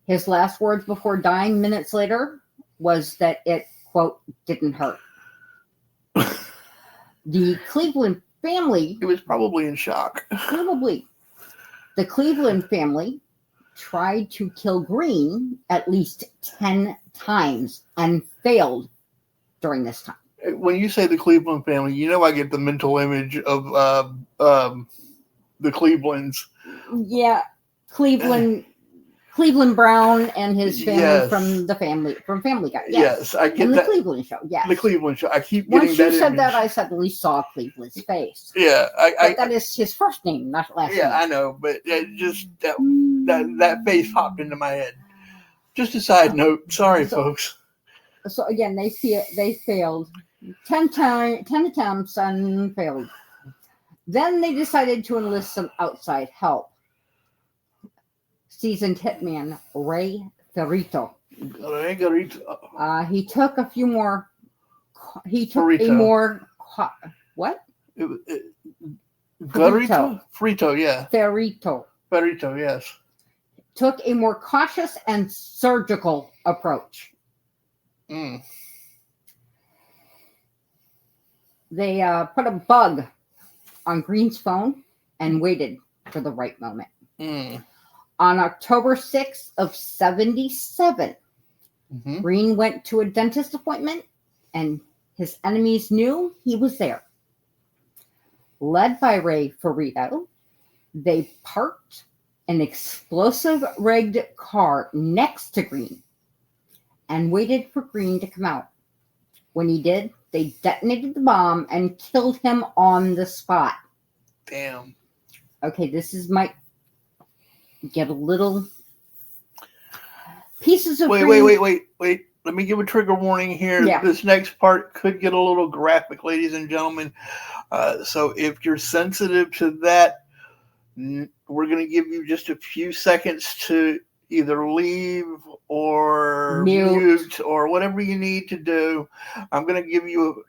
His last words before dying minutes later was that it, quote, didn't hurt. The Cleveland family... He was probably in shock. Probably. The Cleveland family tried to kill Green at least 10 times and failed during this time. When you say the Cleveland family, you know I get the mental image of the Clevelands. Yeah, Cleveland Brown and his family from Family Guy. Yes, I get and that. The Cleveland Show. Yes, the Cleveland Show. I keep getting Once that. you said image. that, I suddenly saw Cleveland's face. Yeah, but that is his first name, not last name. Yeah, I know, but just that face popped into my head. Just a side note. Sorry, folks. So again, they failed 10 attempts and failed. Then they decided to enlist some outside help. Seasoned hitman Ray Ferrito. He took a few more. He took Ferrito. a more. What? Frito, yeah. Ferrito, yes. Took a more cautious and surgical approach. They put a bug on Green's phone and waited for the right moment. On October 6th of 77, Green went to a dentist appointment and his enemies knew he was there. Led by Ray Ferrito, they parked an explosive-rigged car next to Green and waited for Green to come out. When he did, they detonated the bomb and killed him on the spot. Damn. Okay, might get a little pieces of Wait. Let me give a trigger warning here. Yeah. This next part could get a little graphic, ladies and gentlemen. So if you're sensitive to that, we're going to give you just a few seconds to either leave or mute or whatever you need to do. I'm going to give you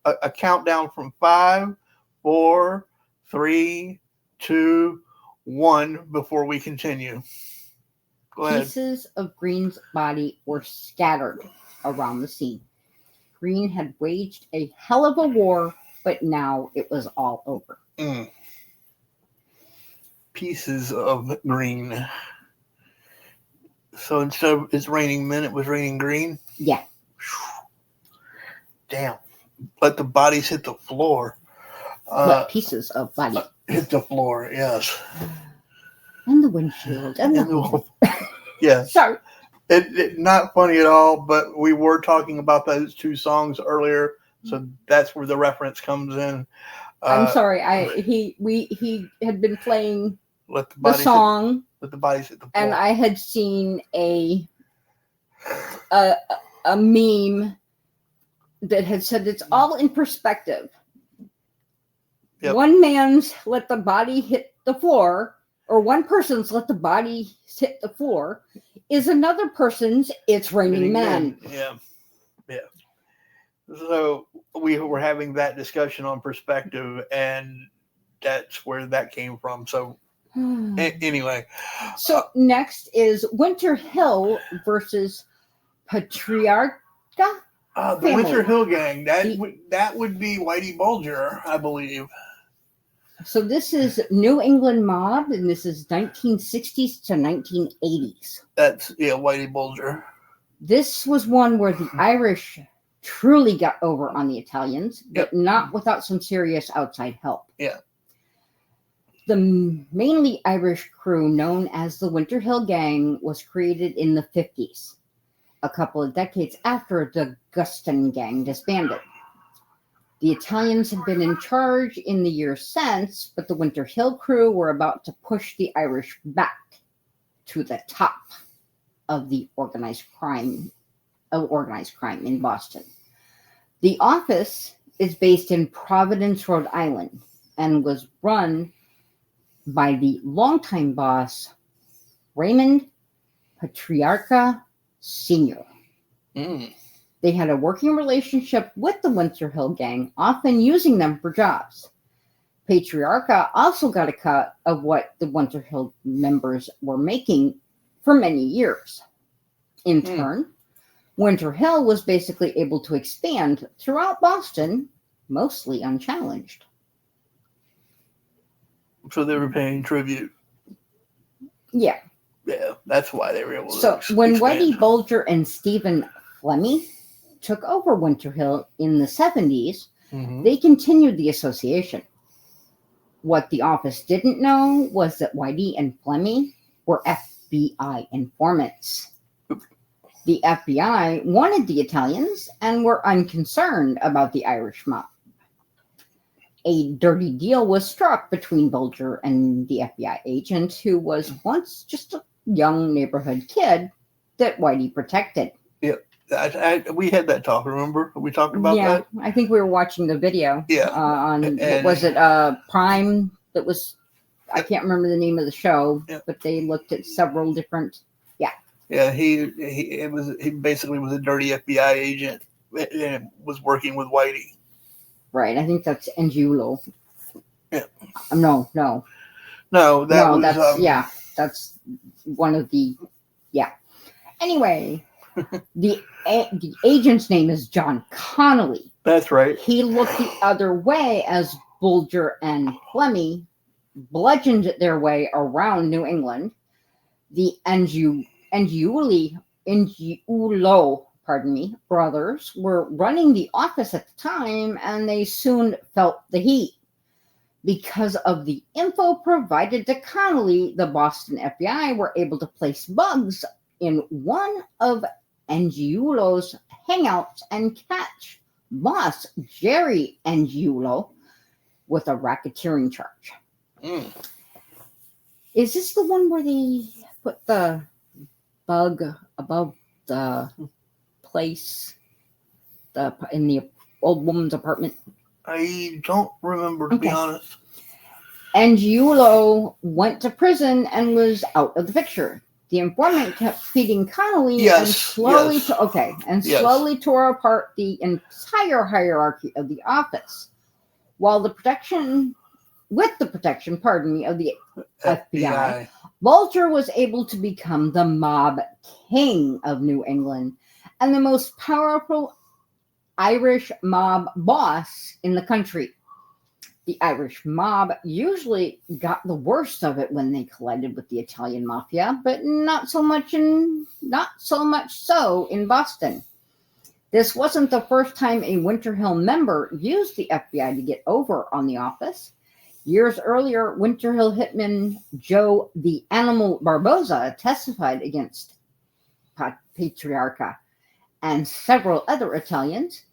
a countdown from 5, 4, 3, 2, 1 before we continue. Go ahead. Pieces of Green's body were scattered around the scene. Green had waged a hell of a war, but now it was all over. pieces of green. So instead of it's raining men, it was raining green? Yeah. Damn. Let the bodies hit the floor. What pieces of body? Hit the floor, yes. And the windshield. And the yeah. Sorry. Not funny at all, but we were talking about those two songs earlier, so that's where the reference comes in. I'm sorry. He had been playing let the song. Let the bodies hit the floor. And I had seen a meme that had said it's all in perspective. Yep. One man's let the body hit the floor, or one person's let the body hit the floor, is another person's it's raining men. Yeah. Yeah. So we were having that discussion on perspective, and that's where that came from. So anyway. So next is Winter Hill versus Patriarcha. The Winter Hill Gang. That would be Whitey Bulger, I believe. So this is New England Mob, and this is 1960s to 1980s. That's, Whitey Bulger. This was one where the Irish truly got over on the Italians, but not without some serious outside help. Yeah. The mainly Irish crew known as the Winter Hill Gang was created in the 50s, a couple of decades after the Guston Gang disbanded. The Italians had been in charge in the years since, but the Winter Hill crew were about to push the Irish back to the top of the organized crime in Boston. The office is based in Providence, Rhode Island, and was run by the longtime boss, Raymond Patriarcha Sr. They had a working relationship with the Winter Hill Gang, often using them for jobs. Patriarcha also got a cut of what the Winter Hill members were making for many years. In turn, Winter Hill was basically able to expand throughout Boston, mostly unchallenged. So they were paying tribute. Yeah. Yeah, that's why they were able to expand. When Whitey Bulger and Stephen Flemmy took over Winter Hill in the 70s, they continued the association. What the office didn't know was that Whitey and Flemmy were FBI informants. The FBI wanted the Italians and were unconcerned about the Irish mob. A dirty deal was struck between Bulger and the FBI agent, who was once just a young neighborhood kid that Whitey protected. Yep. We had that talk, remember? We talked about that? Yeah, I think we were watching the video. Yeah. What was it? Prime? That was, I can't remember the name of the show, but they looked at several different, Yeah, he basically was a dirty FBI agent and was working with Whitey. Right, I think that's Angiulo. Yeah. No, that's one of the, Anyway, the agent's name is John Connolly. That's right. He looked the other way as Bulger and Flemmy bludgeoned their way around New England. The Angiulo brothers were running the office at the time, and they soon felt the heat. Because of the info provided to Connolly, the Boston FBI were able to place bugs in one of Angiulo's hangouts and catch boss Jerry Angiulo with a racketeering charge. Is this the one where they put the bug above the place in the old woman's apartment? I don't remember, to be honest. Angiulo went to prison and was out of the picture. The informant kept feeding Connolly and slowly tore apart the entire hierarchy of the office. While with the protection of the FBI, Bulger was able to become the mob king of New England and the most powerful Irish mob boss in the country. The Irish mob usually got the worst of it when they collided with the Italian Mafia, but not so much so in Boston. This wasn't the first time a Winter Hill member used the FBI to get over on the office. Years earlier, Winter Hill hitman Joe the Animal Barboza testified against Patriarca and several other Italians.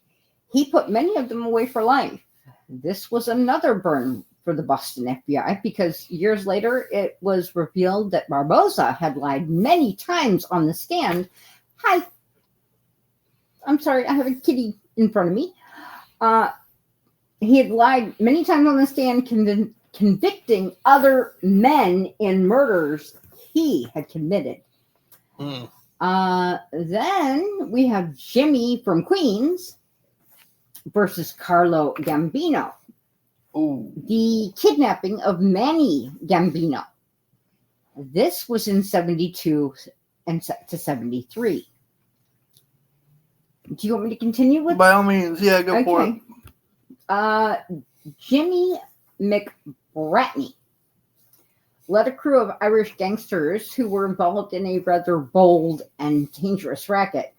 He put many of them away for life. This was another burn for the Boston FBI because years later it was revealed that Barboza had lied many times on the stand. Hi, I'm sorry, I have a kitty in front of me. He had lied many times on the stand, convicting other men in murders he had committed. Then we have Jimmy from Queens versus Carlo Gambino. Ooh. The kidnapping of Manny Gambino. This was in 72 and to 73. Do you want me to continue with? By all means, yeah, go for it. Jimmy McBratney led a crew of Irish gangsters who were involved in a rather bold and dangerous racket.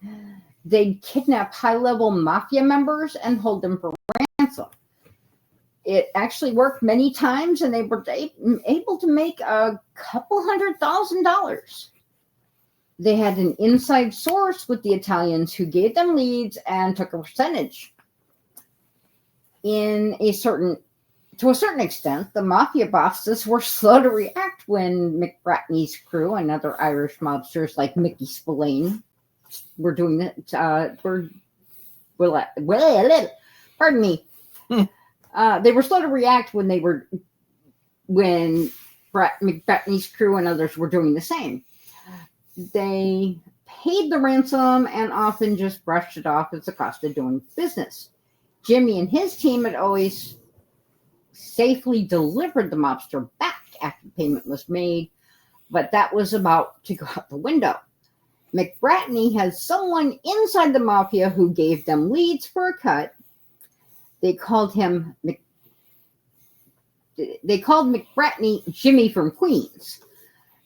They'd kidnap high-level mafia members and hold them for ransom. It actually worked many times, and they were able to make a couple $100,000. They had an inside source with the Italians who gave them leads and took a percentage. To a certain extent, the mafia bosses were slow to react when McBratney's crew and other Irish mobsters like Mickey Spillane were doing it. Pardon me. They were slow to react when McBratney's crew and others were doing the same. They paid the ransom and often just brushed it off as the cost of doing business. Jimmy and his team had always safely delivered the mobster back after payment was made, but that was about to go out the window. McBratney had someone inside the mafia who gave them leads for a cut. They called McBratney Jimmy from Queens.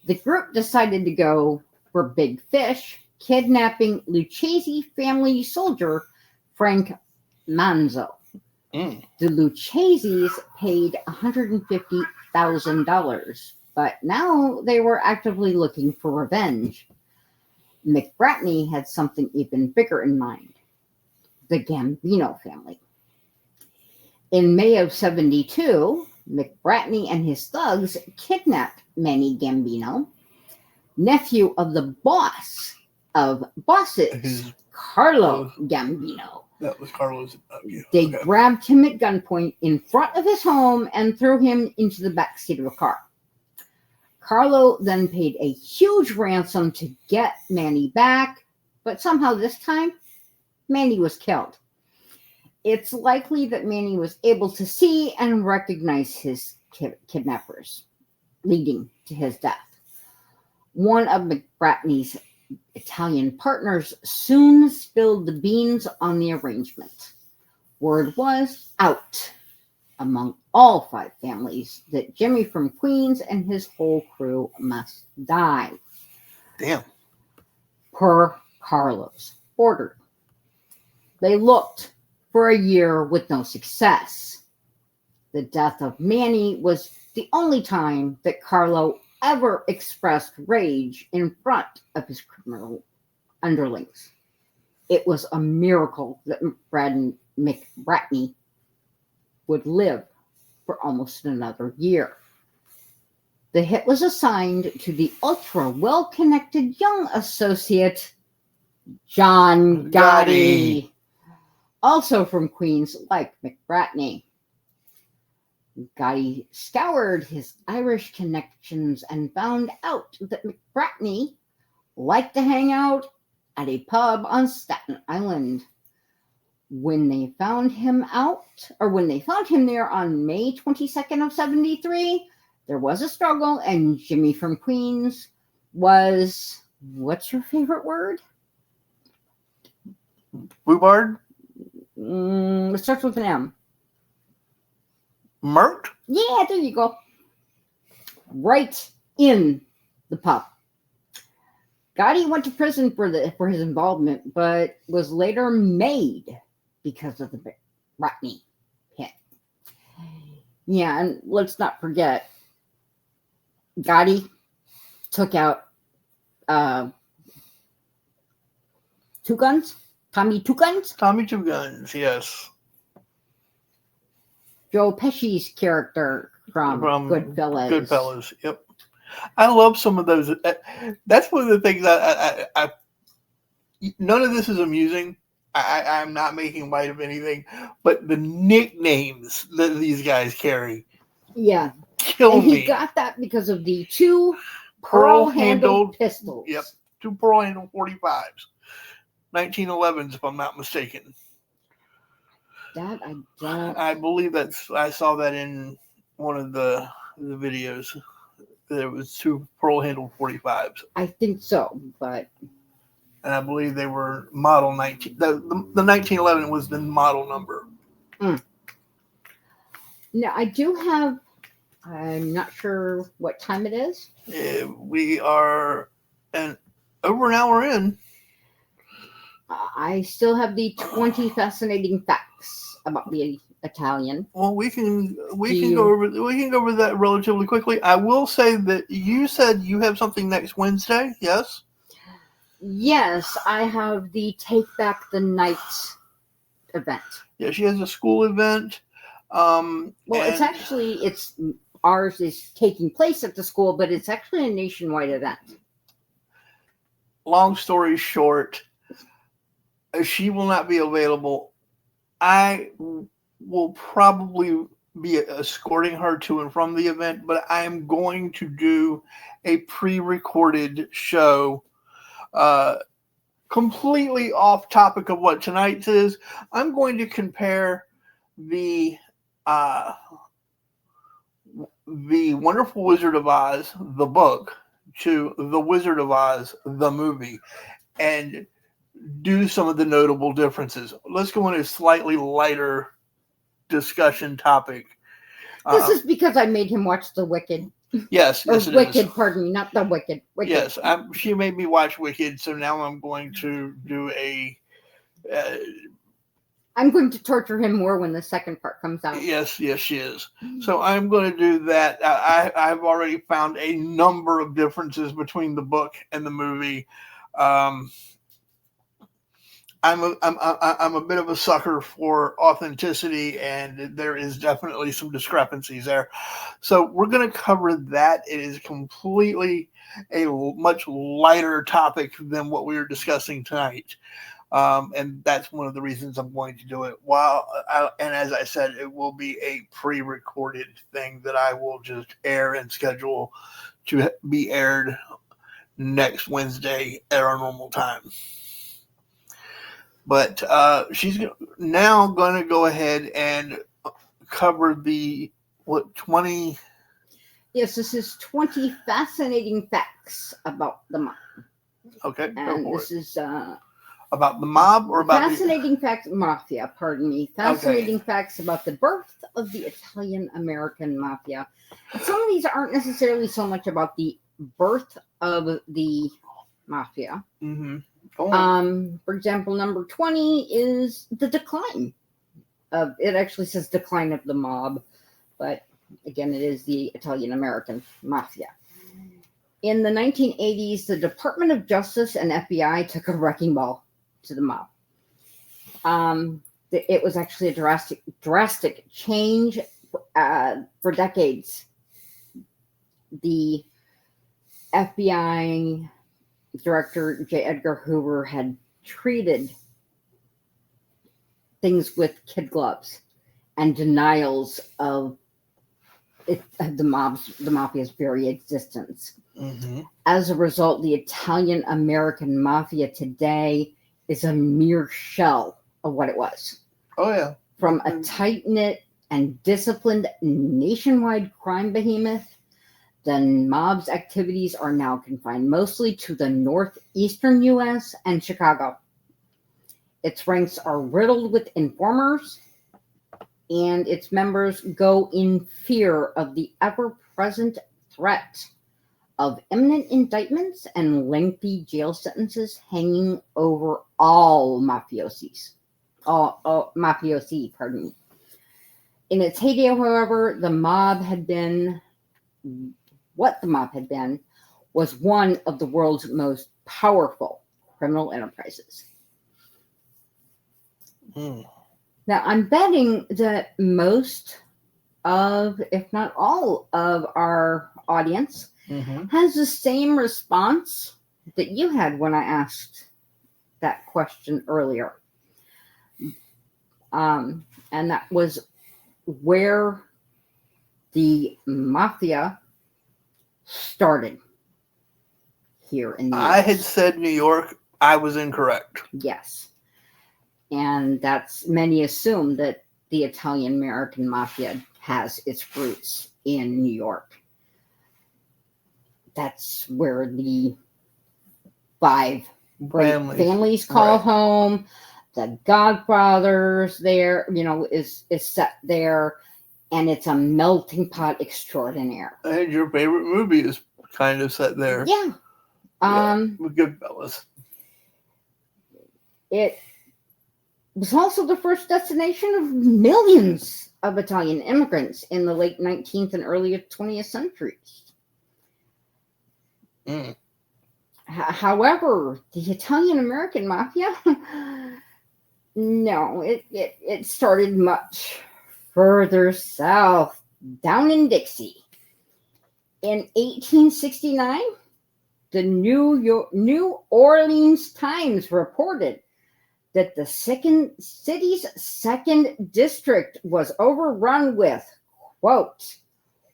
The group decided to go for big fish, kidnapping Lucchese family soldier Frank Manzo. The Lucchese's paid $150,000, but now they were actively looking for revenge. McBratney had something even bigger in mind: the Gambino family. In May of 72, McBratney and his thugs kidnapped Manny Gambino, nephew of the boss of bosses, Carlo Gambino. That was Carlo's nephew. They grabbed him at gunpoint in front of his home and threw him into the backseat of a car. Carlo then paid a huge ransom to get Manny back, but somehow this time, Manny was killed. It's likely that Manny was able to see and recognize his kidnappers, leading to his death. One of McBratney's Italian partners soon spilled the beans on the arrangement. Word was out among all 5 families that Jimmy from Queens and his whole crew must die. Damn. Per Carlo's order. They looked for a year with no success. The death of Manny was the only time that Carlo ever expressed rage in front of his criminal underlings. It was a miracle that McBratney would live for almost another year. The hit was assigned to the ultra well-connected young associate, John Gotti, also from Queens, like McBratney. Gotti scoured his Irish connections and found out that McBratney liked to hang out at a pub on Staten Island. When they found him there on May 22nd of 73, there was a struggle, and Jimmy from Queens was, what's your favorite word? Rhubarb? It starts with an M. Murked? Yeah, there you go. Right in the pub. Gotti went to prison for his involvement, but was later made because of the Rodney hit. Yeah, and let's not forget, Gotti took out Two Guns? Tommy Two Guns? Tommy Two Guns, yes. Joe Pesci's character from Goodfellas. Goodfellas, yep. I love some of those. That's one of the things I none of this is amusing. I'm not making light of anything, but the nicknames that these guys carry, yeah, kill me. He got that because of the two pearl-handled pistols. Yep, two pearl-handled 45s, 1911s, if I'm not mistaken. That I don't. I believe I saw that in one of the videos. There was two pearl-handled 45s. I think so, but. And I believe they were model 19. The 1911 was the model number. Now, I do have, I'm not sure what time it is. We are over an hour in. I still have the 20 fascinating facts about the Italian. Well, we can go over that relatively quickly. I will say that you said you have something next Wednesday, yes? Yes, I have the Take Back the Night event. Yeah, she has a school event. It's ours is taking place at the school, but it's actually a nationwide event. Long story short, she will not be available. I will probably be escorting her to and from the event, but I am going to do a pre-recorded show. Completely off topic of what tonight's is. I'm going to compare the Wonderful Wizard of Oz, the book, to The Wizard of Oz, the movie, and do some of the notable differences. Let's go on a slightly lighter discussion topic. This is because I made him watch The Wicked. Yes, Wicked, pardon me, not The Wicked. Wicked. Yes, she made me watch Wicked, so now I'm going to do a... I'm going to torture him more when the second part comes out. Yes, she is. So I'm going to do that. I've already found a number of differences between the book and the movie. I'm a bit of a sucker for authenticity, and there is definitely some discrepancies there. So we're going to cover that. It is completely a much lighter topic than what we were discussing tonight. And that's one of the reasons I'm going to do it. And as I said, it will be a pre-recorded thing that I will just air and schedule to be aired next Wednesday at our normal time. But she's now going to go ahead and cover the 20. Yes, this is 20 fascinating facts about the mob. Okay, and this is about the mob or about fascinating facts mafia. Pardon me. Fascinating facts about the birth of the Italian American Mafia. Some of these aren't necessarily so much about the birth of the mafia. Mm-hmm. For example, number 20 is the decline of. It actually says decline of the mob, but again, it is the Italian American Mafia. In the 1980s, the Department of Justice and FBI took a wrecking ball to the mob. It was actually a drastic change for decades. The FBI Director J. Edgar Hoover had treated things with kid gloves and denials of the mafia's very existence. Mm-hmm. As a result, the Italian American Mafia today is a mere shell of what it was. Oh, yeah. From a tight-knit and disciplined nationwide crime behemoth, the mob's activities are now confined mostly to the northeastern U.S. and Chicago. Its ranks are riddled with informers, and its members go in fear of the ever-present threat of imminent indictments and lengthy jail sentences hanging over all mafiosi, pardon me. In its heyday, however, the mob had been was one of the world's most powerful criminal enterprises. Now, I'm betting that most of, if not all of our audience has the same response that you had when I asked that question earlier. And that was where the mafia started here in the US. I had said New York. I was incorrect. Yes. And that's, many assume that the Italian American Mafia has its roots in New York. That's where the 5 families call home. The Godfathers there, is set there, and it's a melting pot extraordinaire. And your favorite movie is kind of set there. Yeah. With Goodfellas. It was also the first destination of millions of Italian immigrants in the late 19th and early 20th centuries. However, the Italian American Mafia, no, it started much further south, down in Dixie. In 1869, the New Orleans Times reported that the city's 2nd district was overrun with, quote,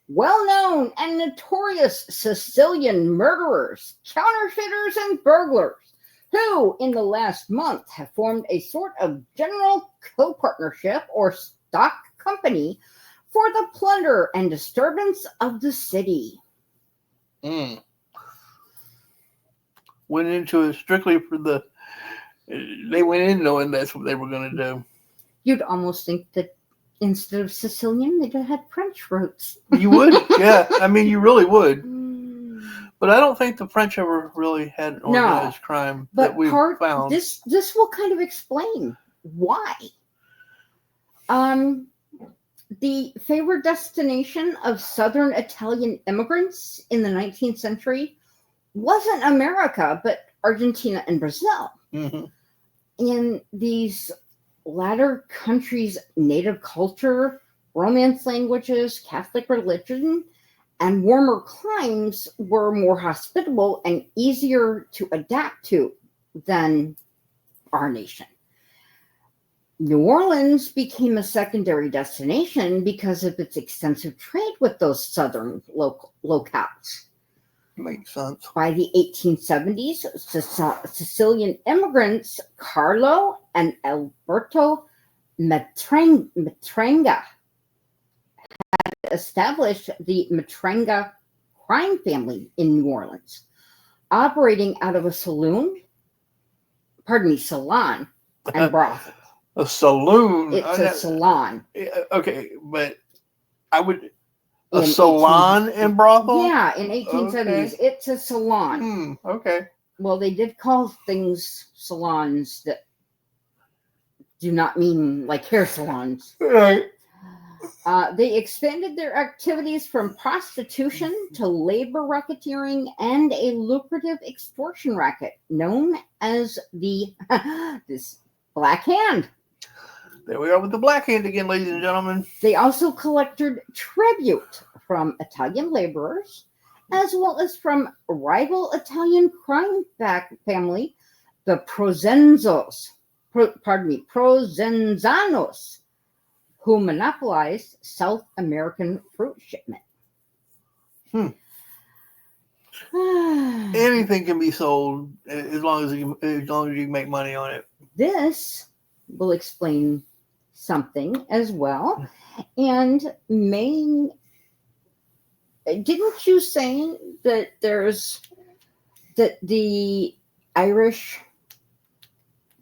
well-known and notorious Sicilian murderers, counterfeiters, and burglars, who in the last month have formed a sort of general co-partnership or stock company for the plunder and disturbance of the city. Went into it strictly for they went in knowing that's what they were going to do. You'd almost think that instead of Sicilian, they'd have had French roots. You would? Yeah. I mean, you really would. But I don't think the French ever really had an organized crime that we found. This will kind of explain why. The favored destination of Southern Italian immigrants in the 19th century wasn't America, but Argentina and Brazil. In these latter countries' native culture, Romance languages, Catholic religion, and warmer climes were more hospitable and easier to adapt to than our nation. New Orleans became a secondary destination because of its extensive trade with those southern locales. Makes sense. By the 1870s, Sicilian immigrants Carlo and Alberto Matranga had established the Matranga crime family in New Orleans, operating out of a salon and brothel. A saloon? It's a salon. Okay, but I would... A salon and brothel? Yeah, in 1870s. Okay. It's a salon. Okay. Well, they did call things salons that do not mean like hair salons. Right. They expanded their activities from prostitution to labor racketeering and a lucrative extortion racket known as the this Black Hand. There we are with the Black Hand again, ladies and gentlemen. They also collected tribute from Italian laborers, as well as from rival Italian crime family, the Provenzanos, who monopolized South American fruit shipment. Anything can be sold as long as you can make money on it. This will explain something as well. And didn't you say that the Irish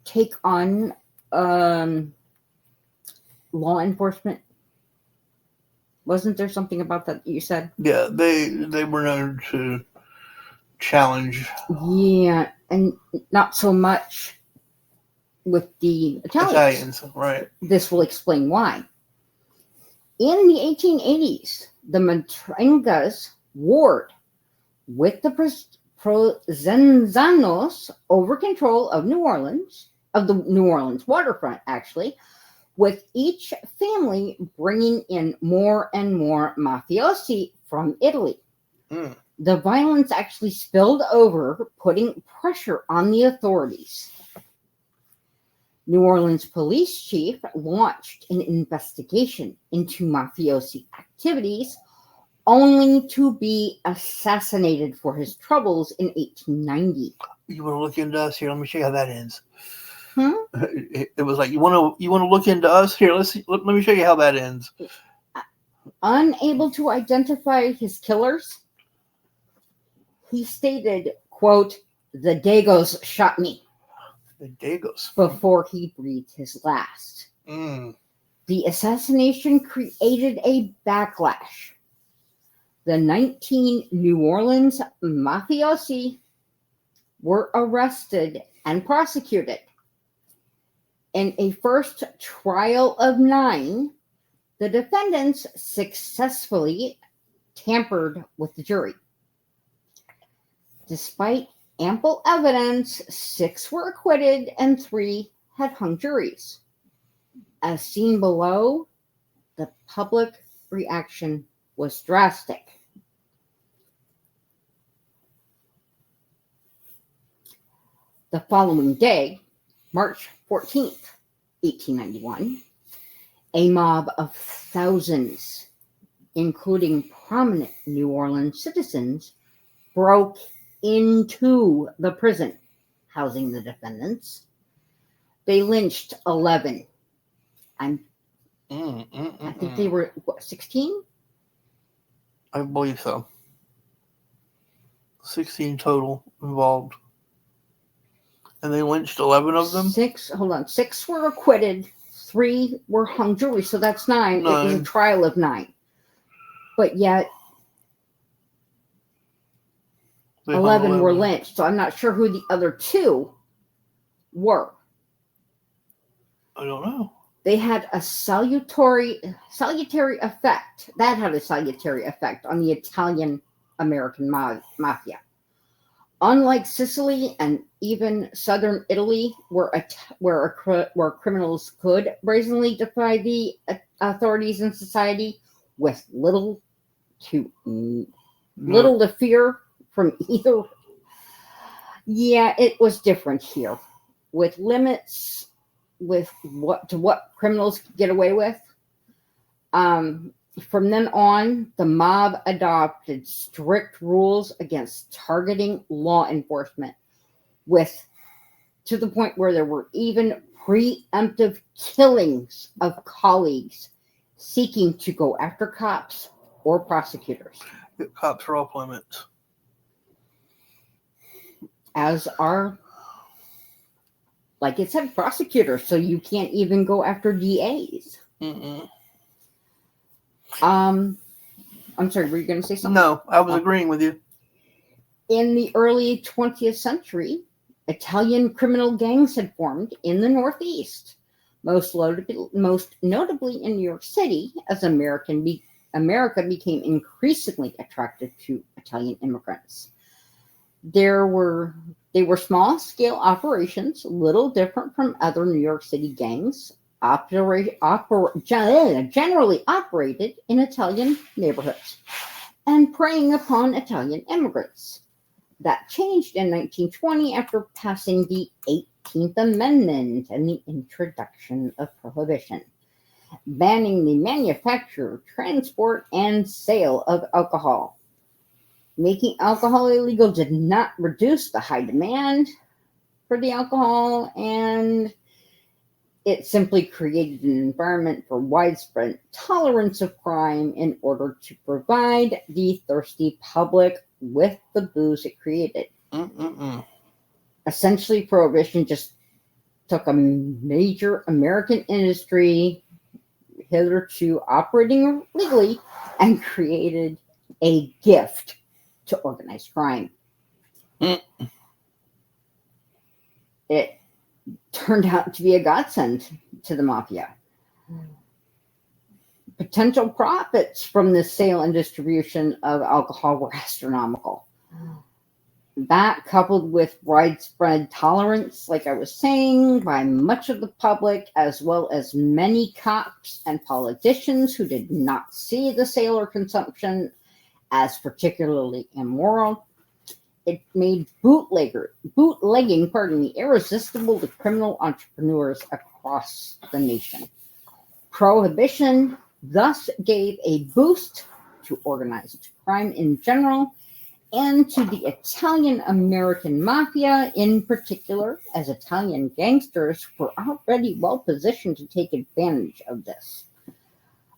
take on law enforcement. Wasn't there something about that you said? Yeah, they were known to challenge. Yeah, and not so much with the Italians. Right? This will explain why. In the 1880s, the Matrengas warred with the Provenzanos over control of New Orleans, of the New Orleans waterfront, actually, with each family bringing in more and more mafiosi from Italy. Mm. The violence actually spilled over, putting pressure on the authorities. New Orleans police chief launched an investigation into mafiosi activities, only to be assassinated for his troubles in 1890. You want to look into us here? Let me show you how that ends. Hmm? It was like, you want to look into us here? Let me show you how that ends. Unable to identify his killers, he stated, quote, "The Dagos shot me," The Dagos. before he breathed his last. Mm. The assassination created a backlash. The 19 New Orleans mafiosi were arrested and prosecuted. In a first trial of 9, the defendants successfully tampered with the jury. Despite ample evidence, 6 were acquitted and 3 had hung juries. As seen below, the public reaction was drastic. The following day, March 14th, 1891, a mob of thousands, including prominent New Orleans citizens, broke into the prison housing the defendants. They lynched 11. I think they were 16? I believe so. 16 total involved. And they lynched 11 of them? 6 were acquitted, 3 were hung jury, so that's 9. It was a trial of 9. But yet, 11 were lynched, so I'm not sure who the other 2 were. I don't know. They had a salutary effect. That had a salutary effect on the Italian American Mafia. Unlike Sicily and even southern Italy, where criminals could brazenly defy the authorities in society with little to fear from either. Yeah, it was different here, with limits with what criminals could get away with. From then on, the mob adopted strict rules against targeting law enforcement, to the point where there were even preemptive killings of colleagues seeking to go after cops or prosecutors. The cops are off limits. As are, like it said, prosecutors, so you can't even go after DAs. Mm-mm. I'm sorry, were you going to say something? No, I was agreeing with you. In the early 20th century, Italian criminal gangs had formed in the Northeast, most notably in New York City, as America became increasingly attracted to Italian immigrants. They were small-scale operations, little different from other New York City gangs, generally operated in Italian neighborhoods and preying upon Italian immigrants. That changed in 1920 after passing the 18th Amendment and the introduction of prohibition, banning the manufacture, transport, and sale of alcohol. Making alcohol illegal did not reduce the high demand for the alcohol, and it simply created an environment for widespread tolerance of crime in order to provide the thirsty public with the booze it created. Essentially, Prohibition just took a major American industry hitherto operating legally and created a gift to organized crime. Mm. It turned out to be a godsend to the mafia. Potential profits from the sale and distribution of alcohol were astronomical. That, coupled with widespread tolerance, like I was saying, by much of the public, as well as many cops and politicians who did not see the sale or consumption as particularly immoral, it made bootlegging, irresistible to criminal entrepreneurs across the nation. Prohibition thus gave a boost to organized crime in general, and to the Italian American Mafia in particular, as Italian gangsters were already well positioned to take advantage of this.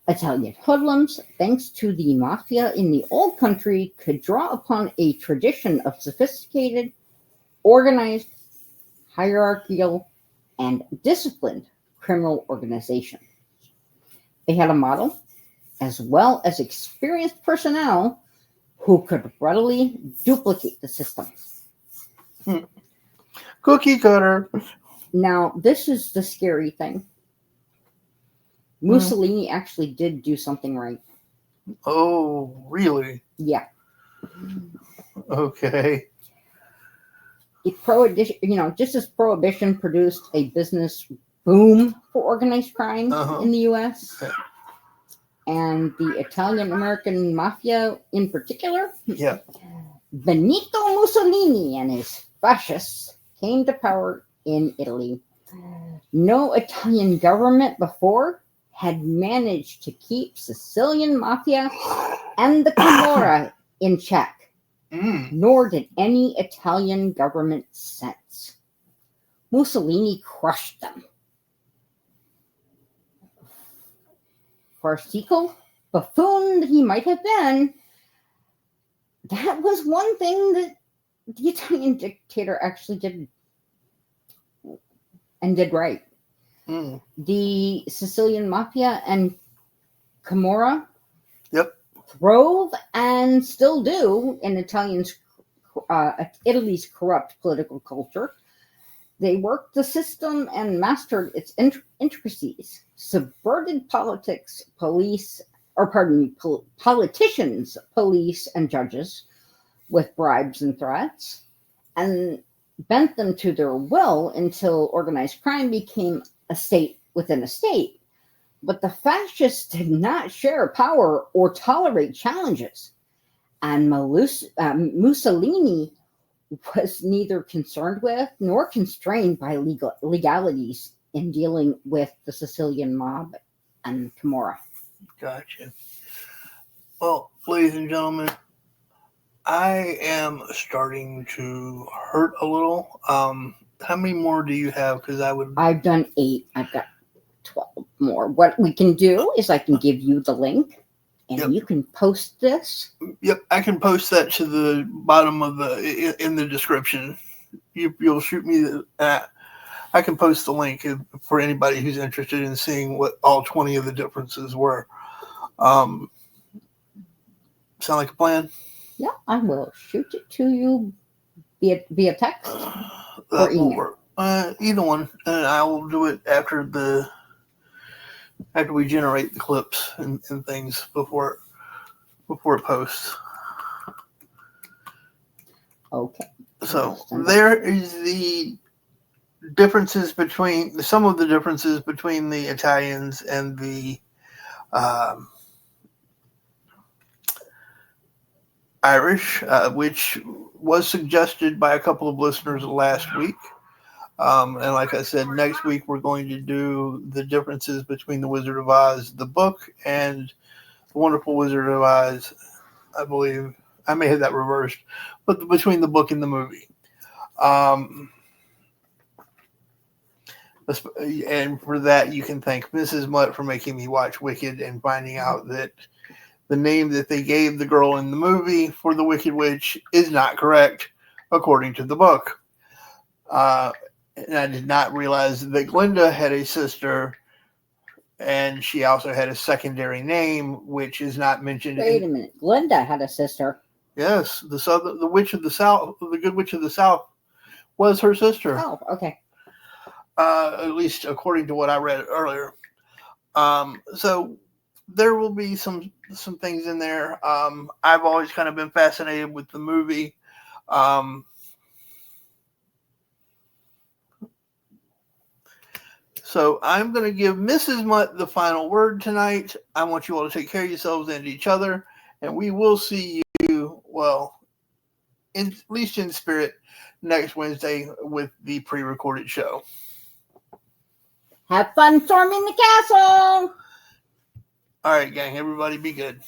Italian hoodlums, thanks to the mafia in the old country, could draw upon a tradition of sophisticated, organized, hierarchical, and disciplined criminal organization. They had a model, as well as experienced personnel who could readily duplicate the system. Cookie cutter. Now, this is the scary thing. Mussolini actually did do something right. Oh, really? Yeah. Okay. Prohibition, just as prohibition produced a business boom for organized crime in the U.S., yeah. and the Italian American Mafia in particular, yeah, Benito Mussolini and his fascists came to power in Italy. No Italian government before had managed to keep Sicilian Mafia and the Camorra in check, nor did any Italian government since. Mussolini crushed them. Farcical buffoon that he might have been, that was one thing that the Italian dictator actually did and did right. The Sicilian Mafia and Camorra throve and still do in Italy's corrupt political culture. They worked the system and mastered its intricacies, subverted politicians, police, and judges with bribes and threats, and bent them to their will until organized crime became a state within a state. But the fascists did not share power or tolerate challenges, and Mussolini was neither concerned with nor constrained by legalities in dealing with the Sicilian mob and Camorra. Gotcha. Well, ladies and gentlemen, I am starting to hurt a little. How many more do you have? Because I've done 8. I've got 12 more. What we can do is I can give you the link. And you can post this? Yep, I can post that to the bottom of in the description. You'll shoot me I can post the link for anybody who's interested in seeing what all 20 of the differences were. Sound like a plan? Yeah, I will shoot it to you via text or email. Either one, and I will do it after we generate the clips and things before it posts. Okay. So there is some of the differences between the Italians and the Irish, which was suggested by a couple of listeners last week. And like I said, next week we're going to do the differences between The Wizard of Oz, the book, and The Wonderful Wizard of Oz. I believe I may have that reversed, but between the book and the movie. And for that, you can thank Mrs. Mutt for making me watch Wicked and finding out that the name that they gave the girl in the movie for the Wicked Witch is not correct, according to the book. And I did not realize that Glinda had a sister and she also had a secondary name, which is not mentioned. Wait a minute. Glinda had a sister. Yes, the witch of the South, the Good Witch of the South, was her sister. Oh, okay. At least according to what I read earlier. So there will be some things in there. I've always kind of been fascinated with the movie. So I'm going to give Mrs. Mutt the final word tonight. I want you all to take care of yourselves and each other, and we will see you, well, at least in spirit, next Wednesday with the pre-recorded show. Have fun storming the castle! All right, gang, everybody be good.